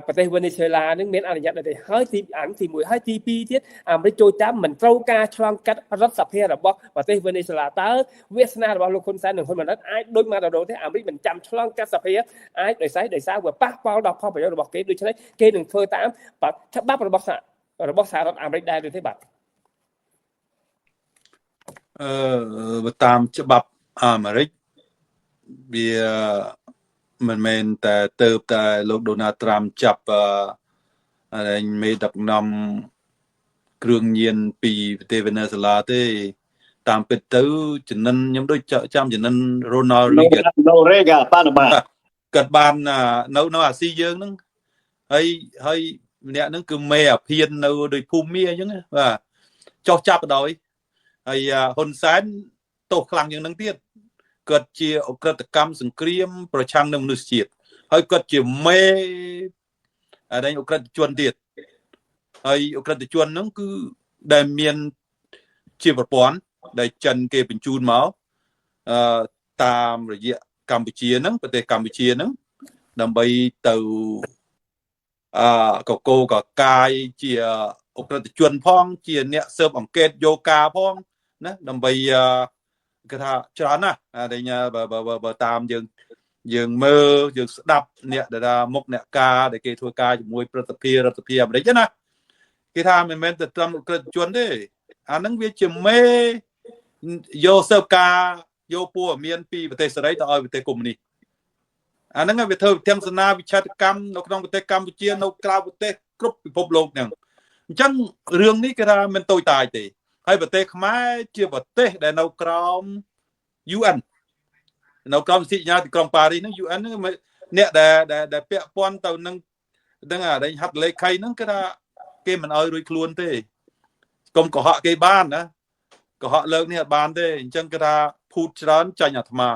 ប្រទេសវេណេស៊ុយឡានឹងមានអនុញ្ញាតទេហើយទី1ហើយទី2ទៀតអាមេរិកចូលចាប់មិនត្រូវការឆ្លងកាត់រដ្ឋសភារបស់ប្រទេសវេណេស៊ុយឡាតើវាសនារបស់លោកហ៊ុនសែននិងហ៊ុនម៉ាណែតអាចដូចមកដល់រោទេអាមេរិកមិនចាំឆ្លងកាត់សភាអាចដោយសារវាប៉ះពាល់ដល់ផលប្រយោជន៍របស់គេដូច្នេះគេនឹងធ្វើតាមច្បាប់របស់សហរដ្ឋអាមេរិកដែរទេបាទបើតាមច្បាប់អាមេរិកវាមិនមែនតែទៅតែលោកដូណាល់ត្រាំចាប់មេដឹកនាំគ្រឿងញៀនពីប្រទេសវេណេស៊ុយឡាទេតាមពិតទៅចំណិនខ្ញុំដូចចាំចំណិនរ៉ូណាល់រីហ្គេប៉ាណាម៉ាគាត់បាននៅអាស៊ីយើងហ្នឹងហើយម្នាក់ហ្នឹងគឺមេអាភៀននៅដោយភូមិអញ្ចឹងបាទចោះចាប់ដល់ហើយហ៊ុនសែនទោសខ្លាំងជាងនឹងទៀតគាត់ជាអក្រិតកម្មសង្គ្រាមប្រឆាំងនឹងមនុស្សជាតិហើយគាត់ជាមេអក្រិតជនទៀតហើយអក្រិតជនហ្នឹងគឺដែលមានជាប្រព័ន្ធដែលចិនគេបញ្ជូនមកតាមរយៈកម្ពុជាហ្នឹងប្រទេសកម្ពុជាហ្នឹងដើម្បីទៅកកកកាយជាអក្រិតជនផងជាអ្នកស៊ើបអង្កេតយោការផងណាដើម្បីគេថាច្រើនណាស់ដែលបើតាមយើងមើលយើងស្ដាប់អ្នកដែលមុខអ្នកការដែលគេធ្វើការជាមួយព្រឹទ្ធសភារដ្ឋសភាអាមេរិកណាគេថាមិនមែនតែត្រឹមអក្រិតជនទេអាហ្នឹងវាជាមេយកស៊ើបការយកព័ត៌មានពីប្រទេសសេរីទៅឲ្យប្រទេសកុម្មុយនីសអាហ្នឹងវាធ្វើវិធានសនាវិឆេទកម្មនៅក្នុងប្រទេសកម្ពុជានៅក្រៅប្រទេសគ្រប់ពិភពលោកហ្នឹងអញ្ចឹងរឿងនេះគេថាមិនតូចតាចទេហើយប្រទេសខ្មែរជាប្រទេសដែលនៅក្រោម UN នៅក្រោមសន្ធិសញ្ញាទីក្រុងប៉ារីសហ្នឹង UN ហ្នឹងអ្នកដែលពាក់ព័ន្ធទៅនឹងដែលហត្ថលេខីហ្នឹងគេថាគេមិនអោយរួចខ្លួនទេកុំកុហកគេបានណាកុហកលើកនេះអត់បានទេអញ្ចឹងគេថាភូតច្រើនចាញ់អាត្មា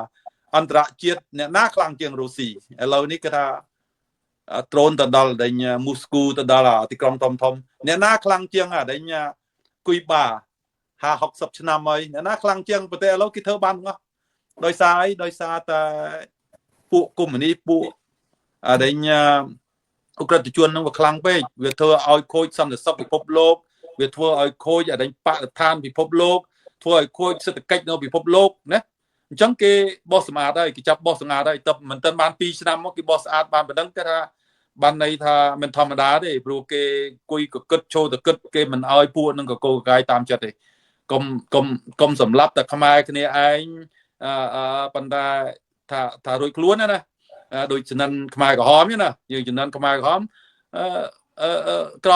អន្តរជាតិអ្នកណាខ្លាំងជាងរុស្ស៊ីឥឡូវនេះគេថាដ្រូនទៅដល់ដេញមូស្គូទៅដល់ទីក្រុងធំអ្នកណាខ្លាំងជាងដេញគុយបា 60 ឆ្នាំហើយអ្នកណាខ្លាំងជាងប្រទេសឥឡូវគេធ្វើបានអស់ដោយសារអីដោយសារតែពួកកុម្មុយនីពួកអរិញអ ក្រិតជននឹងវាខ្លាំងពេកវាធ្វើឲ្យខូចសន្តិសុខពិភពលោកវាធ្វើឲ្យខូចអរិញបរិស្ថានពិភពលោកធ្វើឲ្យខូចសេដ្ឋកិច្ចនៅពិភពលោកណាអញ្ចឹងគេបោះសម្អាតហើយគេចាប់បោះសម្អាតហើយតែមិនទាន់បាន2ឆ្នាំមកគេបោះស្អាតបានប៉ុណ្ណឹងគេថាបានន័យថាមិនធម្មតាទេព្រោះគេគួយកកឹតចូលទៅគិតគេមិនឲ្យពួកនឹងកកកកាយតាមចិត្តទេកុំសម្លាប់តែខ្មែរគ្នាឯងប៉ុន្តែថារួចខ្លួនណាដូចចំនួនខ្មែរក្រហមណាយើងចំនួនខ្មែរក្រហមក្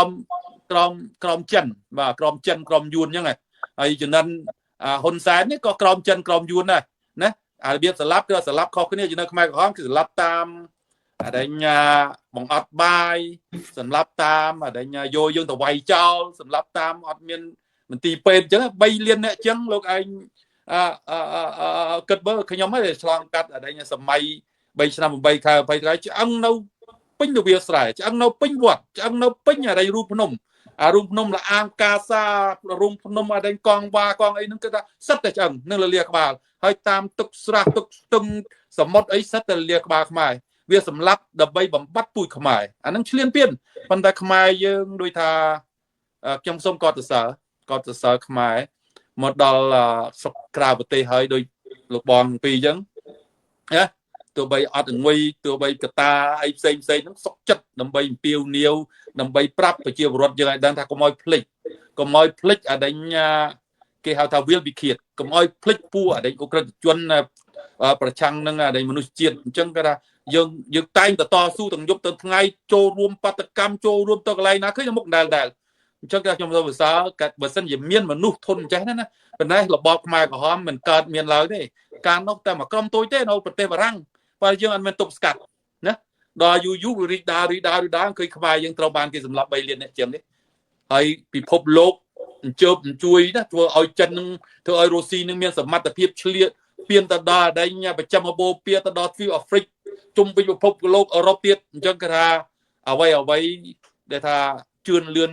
រមចិនបាទក្រមចិនក្រមយួនអញ្ចឹងហើយចំនួនហ៊ុនសែននេះក៏ក្រមចិនក្រមយួនដែរណារបៀបស្លាប់គឺស្លាប់ខុសគ្នាចំនួនខ្មែរក្រហមគឺស្លាប់តាមអដេញបង្អត់បាយសម្លាប់តាមអដេញយកយើងទៅវាយចោលសម្លាប់តាមអត់មានមន្ទីរពេទ្យអញ្ចឹង3លានអ្នកអញ្ចឹងលោកឯងគិតមើលខ្ញុំហ្នឹងឆ្លងកាត់អដេញសម័យ3ឆ្នាំ8ខែ20ថ្ងៃឆ្អឹងនៅពេញទវាស្រែឆ្អឹងនៅពេញវត្តឆ្អឹងនៅពេញអដេញរូបភ្នំរូបភ្នំលអាងកាសារូបភ្នំអដេញកងវ៉ាកងអីហ្នឹងគឺថាសិតតែឆ្អឹងនឹងលលាក្បាលហើយតាមទឹកស្រះទឹកស្ទឹងសមុទ្រអីសិតតែលលាក្បាលខ្មែរវាសម្លាប់ដើម្បីបំបត្តិពូជខ្មែរអាហ្នឹងឆ្លៀនពៀនប៉ុន្តែខ្មែរយើងដូចថាខ្ញុំសូមកត់សរសើរខ្មែរមកដល់ស្រុកក្រៅប្រទេសហើយដោយលោកបងពីរអញ្ចឹងណាទោះបីអត់ងុយទោះបីកតាអីផ្សេងហ្នឹងសុកចិត្តដើម្បីអំពាវនាវដើម្បីប្រាប់ប្រជាពលរដ្ឋយើងឲ្យដឹងថាកុំឲ្យភ្លេចអដេញគេហៅថាវាលវិឃាតកុំឲ្យភ្លេចពួកអដេញអ ក្រិតជនប្រឆាំងនឹងអដេញមនុស្សជាតិអញ្ចឹងគេថាយើងតែងតស៊ូទាំងយប់ទាំងថ្ងៃចូលរួមបាតកម្មចូលរួមទៅកន្លែងណាឃើញមុខដែលអញ្ចឹងខ្ញុំសូមសរសើរកាត់បើសិនជាមានមនុស្សធន់ចេះណាប៉ុន្តែរបបខ្មែរក្រហមមិនកើតមានឡើយទេការនោះតែមកក្រុមតូចទេនៅប្រទេសបារាំងបើយើងអត់មានទប់ស្កាត់ណាដល់យូររីកដាលឃើញខ្មែរយើងត្រូវបានគេសម្លាប់3លានអ្នកជាងនេះហើយពិភពលោកអញ្ជើញជួយណាធ្វើឲ្យចិននឹងធ្វើឲ្យរុស្ស៊ីនឹងមានសមត្ថភាពឆ្លៀតពៀនទៅដល់អដេញប្រចាំបូព៌ាទៅដល់ទ្វីបអាហ្វ្រិកជុំវិញពិភពលោកអឺរ៉ុបទៀតអញ្ចឹងគេថាអ្វីដែលថាជឿនលឿន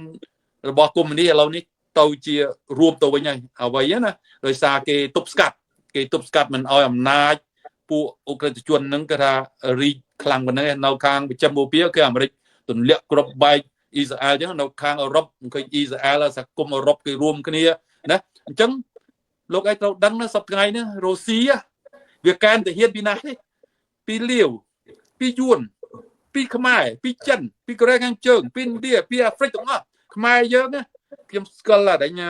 របស់កុម្មុយនីឥឡូវនេះទៅជារួមទៅវិញហើយអ្វីណាដោយសារគេទប់ស្កាត់មិនឲ្យអំណាចពួកអ ក្រិតជនហ្នឹងគេថារីកខ្លាំងប៉ុណ្ណេះនៅខាងប្រចាំបូព៌ាគឺអាមេរិកទម្លាក់គ្រប់បែកអ៊ីស្រាអែលអញ្ចឹងនៅខាងអឺរ៉ុបឃើញអ៊ីស្រាអែលសហគមន៍អឺរ៉ុបគេរួមគ្នាណាអញ្ចឹងលោកឯងត្រូវដឹងណាសប្តាហ៍ថ្ងៃនេះរុស្ស៊ីវាកែនទៅហ៊ានពីណាទេពីលាវពីយួនពីខ្មែរពីចិនពីកូរ៉េខាងជើងពីឥណ្ឌាពីអាហ្វ្រិកទាំងអស់ខ្មែរយើងណាខ្ញុំស្គាល់អដេញ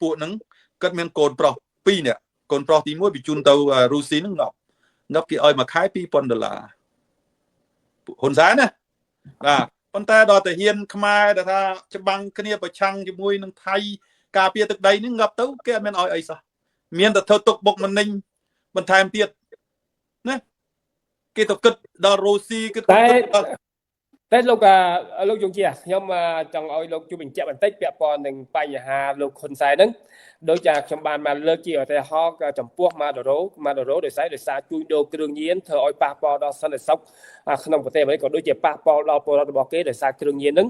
ពួកហ្នឹងគាត់មានកូនប្រុស2នាក់កូនប្រុសទី1បញ្ជូនទៅរុស្ស៊ីហ្នឹងងាប់គេឲ្យមួយខែ$2,000ហ៊ុនសែនណាបាទប៉ុន្តែដល់តែហ៊ានខ្មែរដែលថាច្បាំងគ្នាប្រឆាំងជាមួយនឹងថៃការពារទឹកដីហ្នឹងងាប់ទៅគេអត់មានឲ្យអីសោះមានតែធ្វើទុកបុកម្នេញបន្ថែមទៀតណាគេទៅគិតដល់រុស្ស៊ីគិតតែលោកយងជាខ្ញុំចង់ឲ្យលោកជួយបញ្ជាក់បន្តិចពាក់ព័ន្ធនឹងបញ្ហាលោកហ៊ុនសែនហ្នឹងដោយចាខ្ញុំបានមកលើកជាឧទាហរណ៍ចំពោះម៉ាដូរ៉ូដោយសារជួញដូរគ្រឿងញៀនធ្វើឲ្យប៉ះពាល់ដល់សន្តិសុខក្នុងប្រទេសអាមេរិកក៏ដូចជាប៉ះពាល់ដល់ពលរដ្ឋរបស់គេដោយសារគ្រឿងញៀនហ្នឹង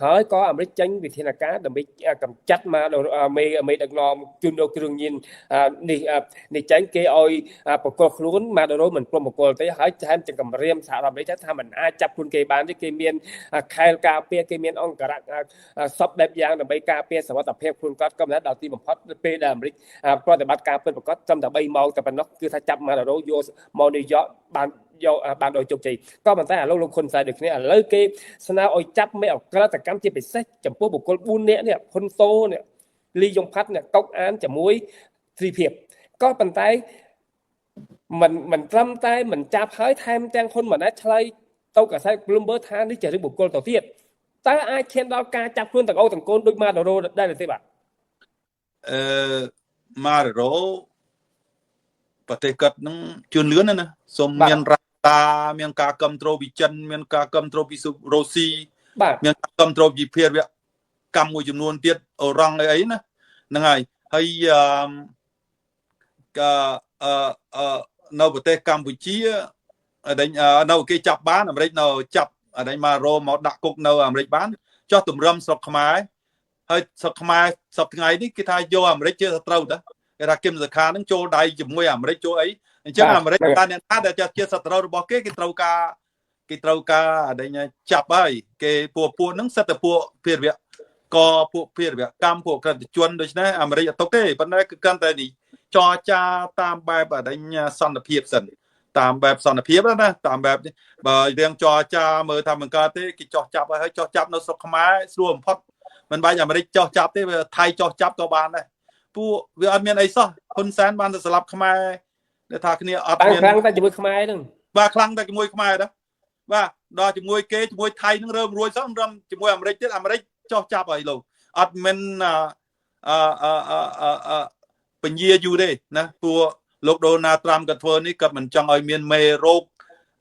ហើយក៏អាមេរិកចេញវិធានការដើម្បីកម្ចាត់មេដឹកនាំជួញដូរគ្រឿងញៀននេះចេញគេឲ្យបកគលខ្លួនម៉ាដូរ៉ូមិនព្រមបកគលទេហើយថែមទាំងគម្រាមសហរដ្ឋអាមេរិកថាមិនអាចចាប់ខ្លួនគេបានទេគេមានខែលការពារគេមានអង្គរៈសពបែបយ៉ាងដើម្បីការពារសុវត្ថិភាពខ្លួនគាត់ក៏មិនដល់ទីបំផុតពេលដែលអាមេរិកប្រតិបត្តិការពិតប្រាកដត្រឹមតែ3ម៉ោងតែប៉ុណ្ណោះគឺថាចាប់ម៉ាដូរ៉ូយកមកនីយ៉កបានដោយជោគជ័យក៏ប៉ុន្តែឥឡូវលោកហ៊ុនសែនដូចគ្នាឥឡូវគេស្នើឲ្យចាប់មេអក្រិតកម្មជាពិសេសចំពោះបុគ្គល4នាក់នេះហ៊ុនសូនេះលីយ៉ុងផាត់នេះកុកអានជាមួយទ្រីភិបក៏ប៉ុន្តែមិនត្រឹមតែមិនចាប់ហើយថែមទាំងហ៊ុនម៉ាណែតឆ្លើយទៅកាសែត Bloomberg ថានេះជារឿងបុគ្គលទៅទៀតតើអាចឈានដល់ការចាប់ខ្លួនទាំងអូទាំងកូនដូចម៉ាដូរ៉ូដែរទេបាទម៉ាដូរ៉ូប្រទេសគាត់នឹងជឿនលឿនណាសូមមានរ៉ាតាមានការគ្រប់គ្រងពីចិនមានការគ្រប់គ្រងពីរុស្ស៊ីមានការគ្រប់គ្រងពីភាគកម្មមួយចំនួនទៀតអូរ៉ង់អីណាហ្នឹងហើយនៅប្រទេសកម្ពុជាអដេញនៅគេចាប់បានអាមេរិកនៅចាប់អដេញម៉ារ៉ូមកដាក់គុកនៅអាមេរិកបានចោះទម្រាំស្រុកខ្មែរ ហើយសកខ្មែរសពថ្ងៃនេះគេថាយកអាមេរិកជាសត្រូវតាគេថាគឹមសខានឹងចូលដៃជាមួយអាមេរិកចូលអីអញ្ចឹងអាមេរិកតែអ្នកថាដែលជាសត្រូវរបស់គេត្រូវការអីចាប់ហើយគេពួកហ្នឹងសិតតែពួកភារវៈក៏ពួកភារវកម្មពួកក្រិតជនដូច្នេះអាមេរិកអត់ទុកទេប៉ុន្តែគឺកាន់តែនេះចរចាតាមបែបសន្តិភាពសិនតាមបែបសន្តិភាពណាតាមបែបបើរឿងចរចាមើលថាមិនកើតទេគេចោះចាប់ហើយចោះចាប់នៅស្រុកខ្មែរស្រួលបំផុតមិនបាច់អាមេរិកចោះចាប់ទេថៃចោះចាប់ក៏បានដែរពួកវាអត់មានអីសោះហ៊ុនសែនបានទៅស្លាប់ខ្មែរដែលថាគ្នាអត់មានខ្លាំងតែជាមួយខ្មែរហ្នឹងបាទខ្លាំងតែជាមួយខ្មែរដែរបាទដល់ជាមួយគេជាមួយថៃនឹងរើមរួយសោះរំជាមួយអាមេរិកទៀតអាមេរិកចោះចាប់ហើយលោកអត់មានពញាយូរទេណាពួកលោកដូណាល់ត្រាំក៏ធ្វើនេះក៏មិនចង់ឲ្យមានមេរោគ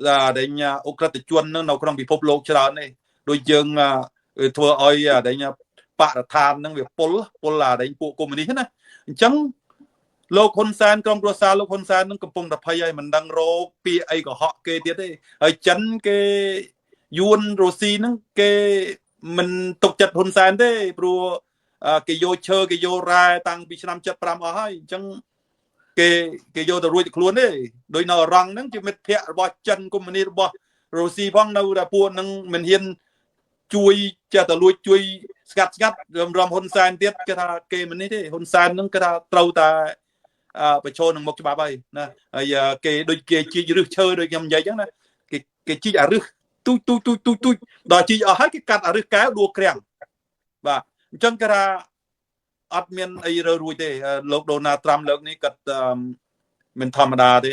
ដែលអុក្រិតជននៅក្នុងពិភពលោកច្រើនទេដូចយើងធ្វើឲ្យបរិស្ថានហ្នឹងវាពុលពួកកុម្មុយនីសណាអញ្ចឹងលោកហ៊ុនសែនក្រុមគ្រួសារលោកហ៊ុនសែននឹងកំពុងតែភ័យហើយមិនដឹងរោគពាក្យអីកុហកគេទៀតទេហើយចិនគេយួនរុស្ស៊ីហ្នឹងគេមិនទុកចិត្តហ៊ុនសែនទេព្រោះគេយកឈើគេយករ៉ែតាំងពីឆ្នាំ75អស់ហើយអញ្ចឹងគេយកទៅរួចទៅខ្លួនទេដោយនៅរងហ្នឹងជាមិត្តភ័ក្តិរបស់ចិនកុម្មុយនីសរបស់រុស្ស៊ីផងនៅតែពួកហ្នឹងមិនហ៊ានជួយចេះតែលួចជួយស្ងាត់រំហ៊ុនសែនទៀតគេថាគេមិននេះទេហ៊ុនសែនហ្នឹងគេថាត្រូវតែបញ្ឈរនឹងមុខច្បាប់ហើយណាហើយគេដូចគេជីករឹសឈើដូចខ្ញុំនិយាយអញ្ចឹងណាគេជីកអារឹសទូចដល់ជីកអស់ហើយគេកាត់អារឹសកែវដួលក្រាំងបាទអញ្ចឹងគេថាអត់មានអីរើរួចទេលោកដូណាល់ត្រាំលើកនេះគាត់មិនធម្មតាទេ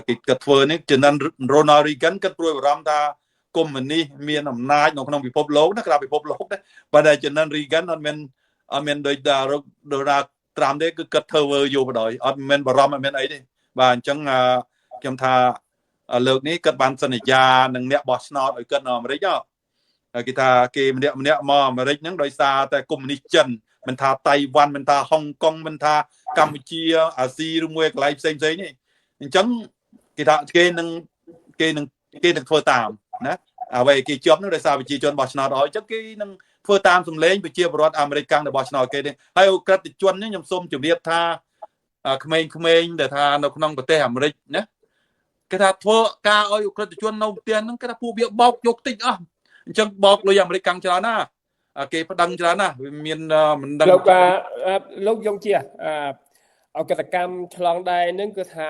គេគាត់ធ្វើនេះជំនាន់រ៉ូណាល់រីហ្គិនគាត់ព្រួយបារម្ភថាកុម្មុយនីសមានអំណាចនៅក្នុងពិភពលោកណាក្រៅពិភពលោកដែរប៉ុន្តែជំនាន់រីហ្គិនអត់មានដូចដូណាល់ត្រាំទេគឺគាត់ធ្វើវើយកបដ ாய் អត់មានបារម្ភអត់មានអីទេបាទអញ្ចឹងខ្ញុំថាលើកនេះគាត់បានសន្យានឹងអ្នកបោះឆ្នោតឲ្យគាត់នៅអាមេរិកគេថាគេម្នាក់មកអាមេរិកហ្នឹងដោយសារតែកុម្មុយនីសចិនមិនថាតៃវ៉ាន់មិនថាហុងកុងមិនថាកម្ពុជាអាស៊ីឬមួយកន្លែងផ្សេងនេះអញ្ចឹងគេថាគេនឹងធ្វើតាមណាអ្វីគេជាប់នោះដោយសារប្រជាជនបោះឆ្នោតឲ្យអញ្ចឹងគេនឹងធ្វើតាមសម្លេងប្រជាពលរដ្ឋអាមេរិកកាំងរបស់ឆ្នោតគេទេហើយអក្រិតជននេះខ្ញុំសូមជម្រាបថាក្មេងៗដែលថានៅក្នុងប្រទេសអាមេរិកណាគេថាធ្វើការឲ្យអក្រិតជននៅផ្ទះហ្នឹងគេថាពួកវាបោកយកតិចអស់អញ្ចឹងបោកលុយអាមេរិកកាំងច្រើនណាគេប្តឹងច្រើនណាវាមានមិនដឹងលោកយងជាអក្រិតកម្មឆ្លងដែរហ្នឹងគឺថា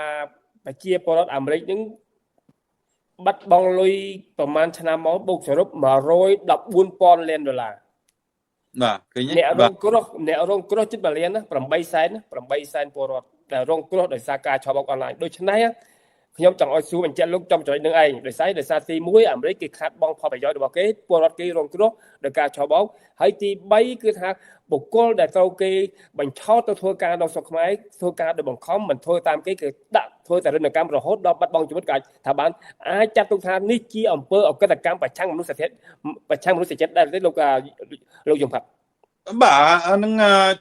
ប្រជាពលរដ្ឋអាមេរិកហ្នឹងបាត់បង់លុយប្រហែលឆ្នាំមកបូកសរុប114,000 លានដុល្លារបាទឃើញទេអ្នករងគ្រោះជិត1លានណា8សែនពលរដ្ឋដែលរងគ្រោះដោយសារការឆបោកអនឡាញដូច្នេះខ្ញុំចង់ឲ្យសួរបញ្ជាក់លោកចំចំណុចនឹងឯងដោយសារទី1អាមេរិកគេខាត់បងផលប្រយោជន៍របស់គេពលរដ្ឋគេរងគ្រោះដោយការឆបោកហើយទី3គឺថាបុគ្គលដែលត្រូវគេបញ្ឆោតទៅធ្វើការនៅស្រុកខ្មែរធ្វើការដោយបង្ខំមិនធ្វើតាមគេគឺដាក់ធ្វើតារុណកម្មរហូតដល់បាត់បង់ជីវិតក៏ថាបានអាចចាត់ទុកថានេះជាអំពើអក្រិតកម្មប្រឆាំងមនុស្សជាតិដែរទេលោកយមផាត់បាទហ្នឹង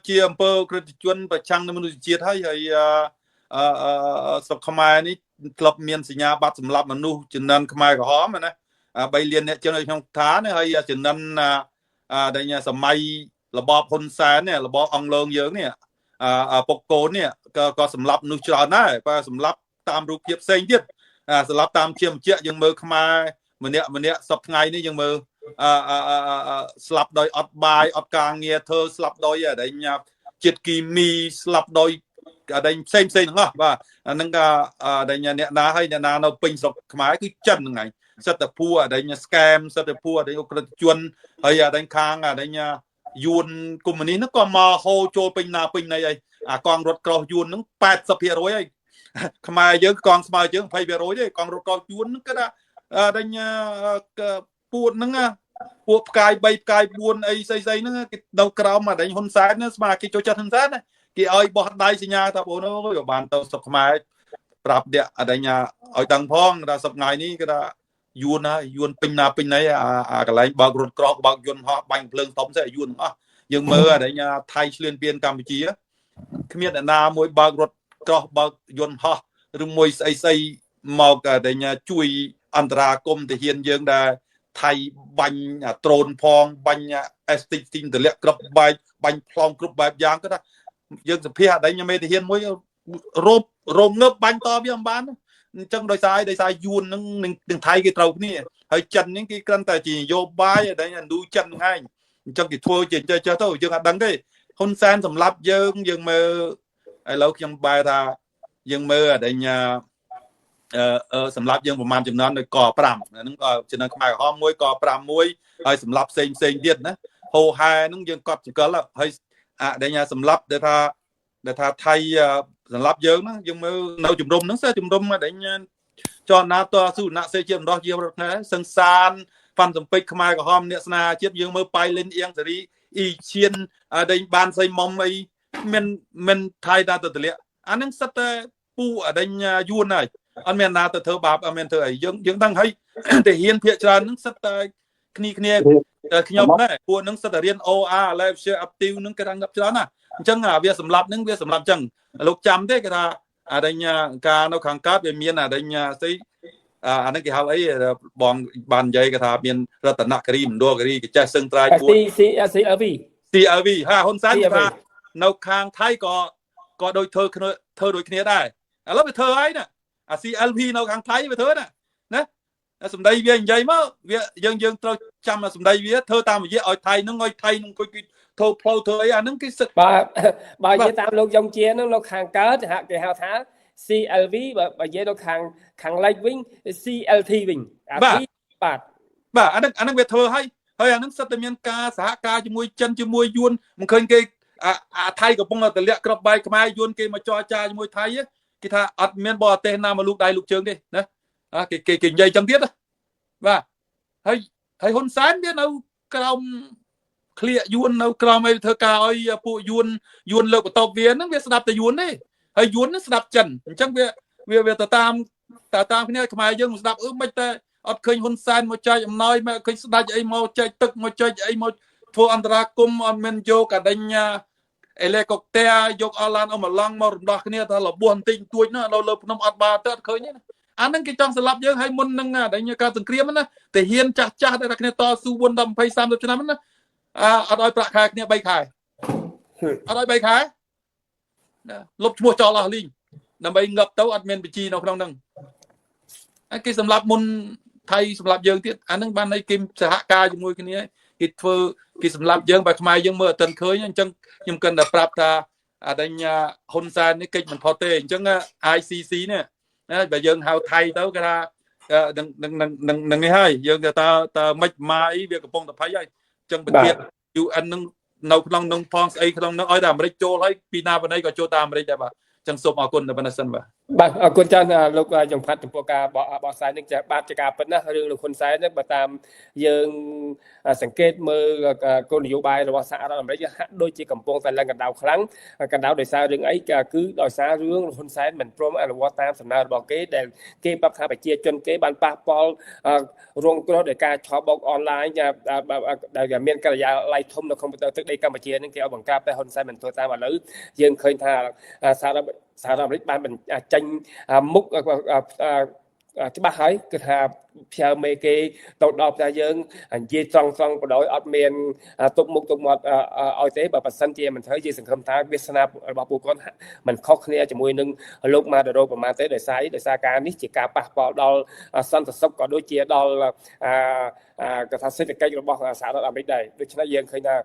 ជាអំពើអក្រិតជនប្រឆាំងនឹងមនុស្សជាតិហើយស្រុកខ្មែរនេះធ្លាប់មានសញ្ញាបត្រសម្លាប់មនុស្សចំនួនខ្មែរក្រហមណា3លានអ្នកជននៅក្នុងឋានហើយចំនួនដែលសម័យរបបហ៊ុនសែននេះរបបអង់គ្លេសយើងនេះពុកកូននេះក៏សម្លាប់មនុស្សច្រើនដែរបើសម្លាប់តាមរូបភាពផ្សេងទៀតសម្លាប់តាមជាយើងមើលខ្មែរម្នាក់សពថ្ងៃនេះយើងមើលស្លាប់ដោយអត់បាយអត់ការងារធ្វើស្លាប់ដោយជាតិគីមីស្លាប់ដោយផ្សេងហ្នឹងបាទហ្នឹងក៏អ្នកណាហើយអ្នកណានៅពេញស្រុកខ្មែរគឺចិនហ្នឹងឯងសិតតែពួរស្កែមសិតតែពួរអក្រិតជនហើយខាងយួនកុម្មុយនីសហ្នឹងក៏មកហូរចូលពេញណាពេញណីហើយកងរថក្រោះយួនហ្នឹង 80% ហើយខ្មែរយើងកងស្មើយើង 20% ទេកងរថក្រោះយួនហ្នឹងគេថាពួតហ្នឹងពួកផ្កាយ3ផ្កាយ4អីស្អីហ្នឹងគេនៅក្រោមហ៊ុនសែនស្មើគេចូលចិត្តហ៊ុនសែនគេឲ្យបោះដៃសញ្ញាថាបងអើយបានទៅស្រុកខ្មែរប្រាប់អ្នកឲ្យដឹងផងថាសប្តាហ៍នេះគេថាយួនពេញណាពេញណីកន្លែងបើករថក្រោះបើកយន្តហោះបាញ់ភ្លើងធំស្អីយួនអស់យើងមើលថៃឆ្លៀនពៀនកម្ពុជាគ្មានអ្នកណាមួយបើករថក្រោះបើកយន្តហោះឬមួយស្អីមកជួយអន្តរាគមន៍ទាហានយើងដែល ថៃបាញ់ដ្រូនផងបាញ់អេសទីទីទម្លាក់គ្រប់បែបបាញ់ផ្លងគ្រប់បែបយ៉ាងគាត់ថាយើងសភាអដីញមេទាហានមួយរោមងើបបាញ់តវាមិនបានអញ្ចឹងដោយសារយួននឹងថៃគេត្រូវគ្នាហើយចិននេះគេគ្រាន់តែជានយោបាយដែលអនុចិនហ្នឹងឯងអញ្ចឹងគេធ្វើជាចេះទៅយើងអត់ដឹងទេហ៊ុនសែនសម្រាប់យើងមើលឥឡូវខ្ញុំបែរថាយើងមើលអីសម្រាប់យើងប្រហែលចំនួននៅក5ហ្នឹងចំណុចខ្មែរក្រហមមួយក5មួយហើយសម្រាប់ផ្សេងទៀតណាហោហែហ្នឹងយើងកត់ចង្កលហើយដែលសម្រាប់ដែលថាថៃសម្រាប់យើងហ្នឹងយើងមើលនៅជំរំហ្នឹងជំរំដែលចរណាតស៊ូណាសេជាម្ដងជារដ្ឋខ្មែរសង្សានហ្វាន់សំពេចខ្មែរក្រហមអ្នកស្នាជាតិយើងមើលប៉ៃលិនអៀងសេរីអ៊ីឈៀនដែលបានសៃមុំអីមិនថៃដល់ទៅទម្លាក់អាហ្នឹងសិតតែពូអដេញយួនហើយអត់មានណាទៅធ្វើបាបអត់មានធ្វើអីយើងដឹងហើយតែហ៊ានភាកច្រើនហ្នឹងសិតតែគ្នាខ្ញុំដែរពួកហ្នឹងសិតតែរៀន OR live share active ហ្នឹងគេថាងាប់ច្រើនណាអញ្ចឹងវាសម្រាប់ហ្នឹងវាសម្រាប់អញ្ចឹងលោកចាំទេគេថាអដេញការនៅខាងកើតវាមានអដេញស្អីអាហ្នឹងគេហៅអីបងបាននិយាយគេថាមានរតនគិរីមណ្ឌលគិរីគេចេះសឹងត្រាយពួត CLV ហាហ៊ុនសែនថានៅខាងថៃក៏ដូចធ្វើដូចគ្នាដែរឥឡូវវាធ្វើហើយណាអា CLV នៅខាងថៃវាធ្វើណាសម្ដីវានិយាយមកវាយើងត្រូវចាំសម្ដីវាធ្វើតាមរយៈឲ្យថៃនឹងអង្គុយគេធ្វើផ្លូវធ្វើអីអាហ្នឹងគេសឹកបើនិយាយតាមលោកយងជាហ្នឹងនៅខាងកើតគេហៅថា CLV បើនិយាយនៅខាងលិចវិញ CLT វិញបាទអាហ្នឹងវាធ្វើហើយអាហ្នឹងសិតតែមានការសហការជាមួយចិនជាមួយយួនមិនឃើញគេអាថៃកំពុងតែទម្លាក់ក្របបែកខ្មែរយួនគេមកចរចាជាមួយថៃគេថាអត់មានបរទេសណាមកលូកដៃលូកជើងទេណាគេនិយាយចឹងទៀតបាទហើយហ៊ុនសែនវានៅក្រោមក្លៀកយួននៅក្រោមអីធ្វើការឲ្យពួកយួនលើកបន្ទប់វាហ្នឹងវាស្ដាប់តែយួនទេហើយយួនហ្នឹងស្ដាប់ចិនអញ្ចឹងវាទៅតាមគ្នាខ្មែរយើងស្ដាប់មិនតែអត់ឃើញហ៊ុនសែនមកចែកអំណោយមកឃើញស្ដាច់អីមកចែកទឹកមកចែកអីមកធ្វើអន្តរាគមន៍អត់មានយកអដេញអេលីកុបទ័រយកអឡានអមឡង់មករំដោះគ្នាថារបួសបន្តិចទួចណានៅលើភ្នំអត់បាទៅអត់ឃើញទេណាអាហ្នឹងគេចង់ស្លាប់យើងហើយមុននឹងអដេញការសង្គ្រាមណាតែហ៊ានចាស់ដែលគ្នាតស៊ូ4 10 20 30ឆ្នាំណាអត់ឲ្យប្រាក់ខែគ្នា3ខែអត់ឲ្យ3ខែលុបឈ្មោះចោលអស់លីងដើម្បីងាប់ទៅអត់មានបញ្ជីនៅក្នុងហ្នឹងគេសម្លាប់មុនថៃសម្លាប់យើងទៀតអាហ្នឹងបានឲ្យគេសហការជាមួយគ្នាគេធ្វើគេសម្លាប់យើងបើខ្មែរយើងមើលអត់ទាន់ឃើញអញ្ចឹងខ្ញុំគិតតែប្រាប់ថាអដេញហ៊ុនសែននេះកិច្ចមិនផុតទេអញ្ចឹង ICC នេះបើយើងហៅថៃទៅគេថានឹងនេះហើយយើងទៅតើមិនម៉ាអីវាកំពុងតែភ័យហើយអញ្ចឹងប្រទេស UN នឹងនៅក្នុងនឹងផងស្អីក្នុងនឹងឲ្យតែអាមេរិកចូលហើយពីណាបណ្ដៃក៏ចូលតាមអាមេរិកដែរបាទអញ្ចឹងសូមអរគុណដល់ប៉ុណ្ណេះសិនបាទអរគុណច្រើនលោកយងផាត់ចំពោះការបកស្រាយនេះបាទជាការពិតណារឿងលោកហ៊ុនសែននេះបើតាមយើងសង្កេតមើលគោលនយោបាយរបស់សហរដ្ឋអាមេរិកហាក់ដូចជាកំពុងតែឡើងកណ្ដៅខ្លាំងកណ្ដៅដោយសាររឿងអីគឺដោយសាររឿងហ៊ុនសែនមិនព្រមអនុវត្តតាមសំណើរបស់គេដែលគេប្រាប់ថាប្រជាជនគេបានប៉ះពាល់រងគ្រោះដោយការឆបោកអនឡាញដែលមានកិរិយាឡៃធំនៅក្នុងទឹកដីកម្ពុជានឹងគេឲ្យបង្ក្រាបតែហ៊ុនសែនមិនធ្វើតាមឥឡូវយើងឃើញថាសហរដ្ឋអាមេរិកបានចេញមុខច្បាស់ហើយគឺថាផ្ញើមេគេទៅដល់ផ្ទះយើងនិយាយត្រង់បដ ாய் អត់មានទុកមុខទុកមាត់ឲ្យទេបើប៉ះសិនជាមិនត្រូវជាសង្ឃឹមថាវាសនារបស់ពួកគាត់មិនខុសគ្នាជាមួយនឹងលោកម៉ាដូរ៉ូប្រមាណទេដោយសារការនេះជាការប៉ះពាល់ដល់សន្តិសុខក៏ដូចជាដល់កថាសេដ្ឋកិច្ចរបស់សហរដ្ឋអាមេរិកដែរដូច្នេះយើងឃើញថា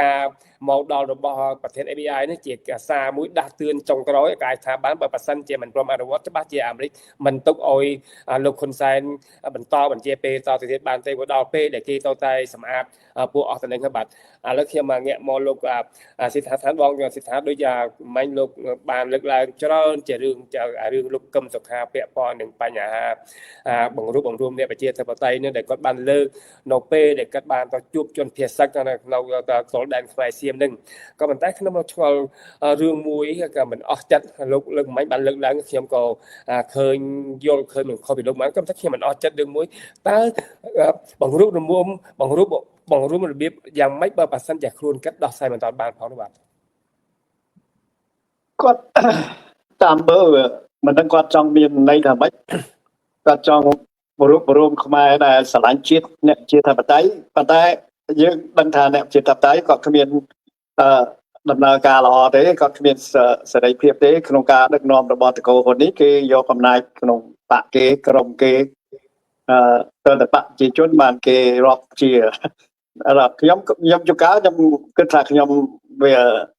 ការមកដល់របស់ប្រធាន FBI នេះជាសារមួយដាស់តឿនចុងក្រោយកាយថាបានបើប៉ះសិនជាមិនព្រមអនុវត្តច្បាស់ជាអាមេរិកមិនទុកឲ្យលោកហ៊ុនសែនបន្តបញ្ជាពេលតទៅទៀតបានទេដល់ពេលដែលគេទៅតែសម្អាតពួកអស់តំណែងហ្នឹងបាទឥឡូវខ្ញុំងាកមកលោកសិដ្ឋាថាបងសិដ្ឋាដូចមិញលោកបានលើកឡើងច្រើនជារឿងលោកកឹមសុខាពាក់ព័ន្ធនឹងបញ្ហាបង្រួបបង្រួមអ្នកប្រជាធិបតេយ្យនេះដែលគាត់បានលើកនៅពេលដែលគាត់បានទៅជួបជនភៀសសឹកនៅក្នុងដែនខ្មែរសៀមនឹងក៏ប៉ុន្តែខ្ញុំមកឆ្ងល់រឿងមួយក៏មិនអស់ចិត្តលោកលើកមិញបានលើកឡើងខ្ញុំក៏ឃើញយល់ឃើញមិនខុសពីលោកមកក៏តែខ្ញុំមិនអស់ចិត្តរឿងមួយតើបង្រួបរបៀបយ៉ាងម៉េចបើប៉ះសិនជាខ្លួនកាត់ដោះស្រាយមិនបានផងនោះបាទគាត់តាមមើលមិនដឹងគាត់ចង់មានន័យថាម៉េចគាត់ចង់ រួមខ្មែរដែលស្រឡាញ់ជាតិអ្នកជាធិបតេយ្យប៉ុន្តែយើងដឹងថាអ្នកជាធិបតេយ្យគាត់គ្មានដំណើរការល្អទេគាត់គ្មានសេរីភាពទេក្នុងការដឹកនាំរបស់តកូលហ៊ុននេះគេយកអំណាចក្នុងបកគេក្រុមគេទៅតែបកប្រជាជនបានគេរាប់ជាខ្ញុំជួនកាលខ្ញុំគិតថាខ្ញុំវា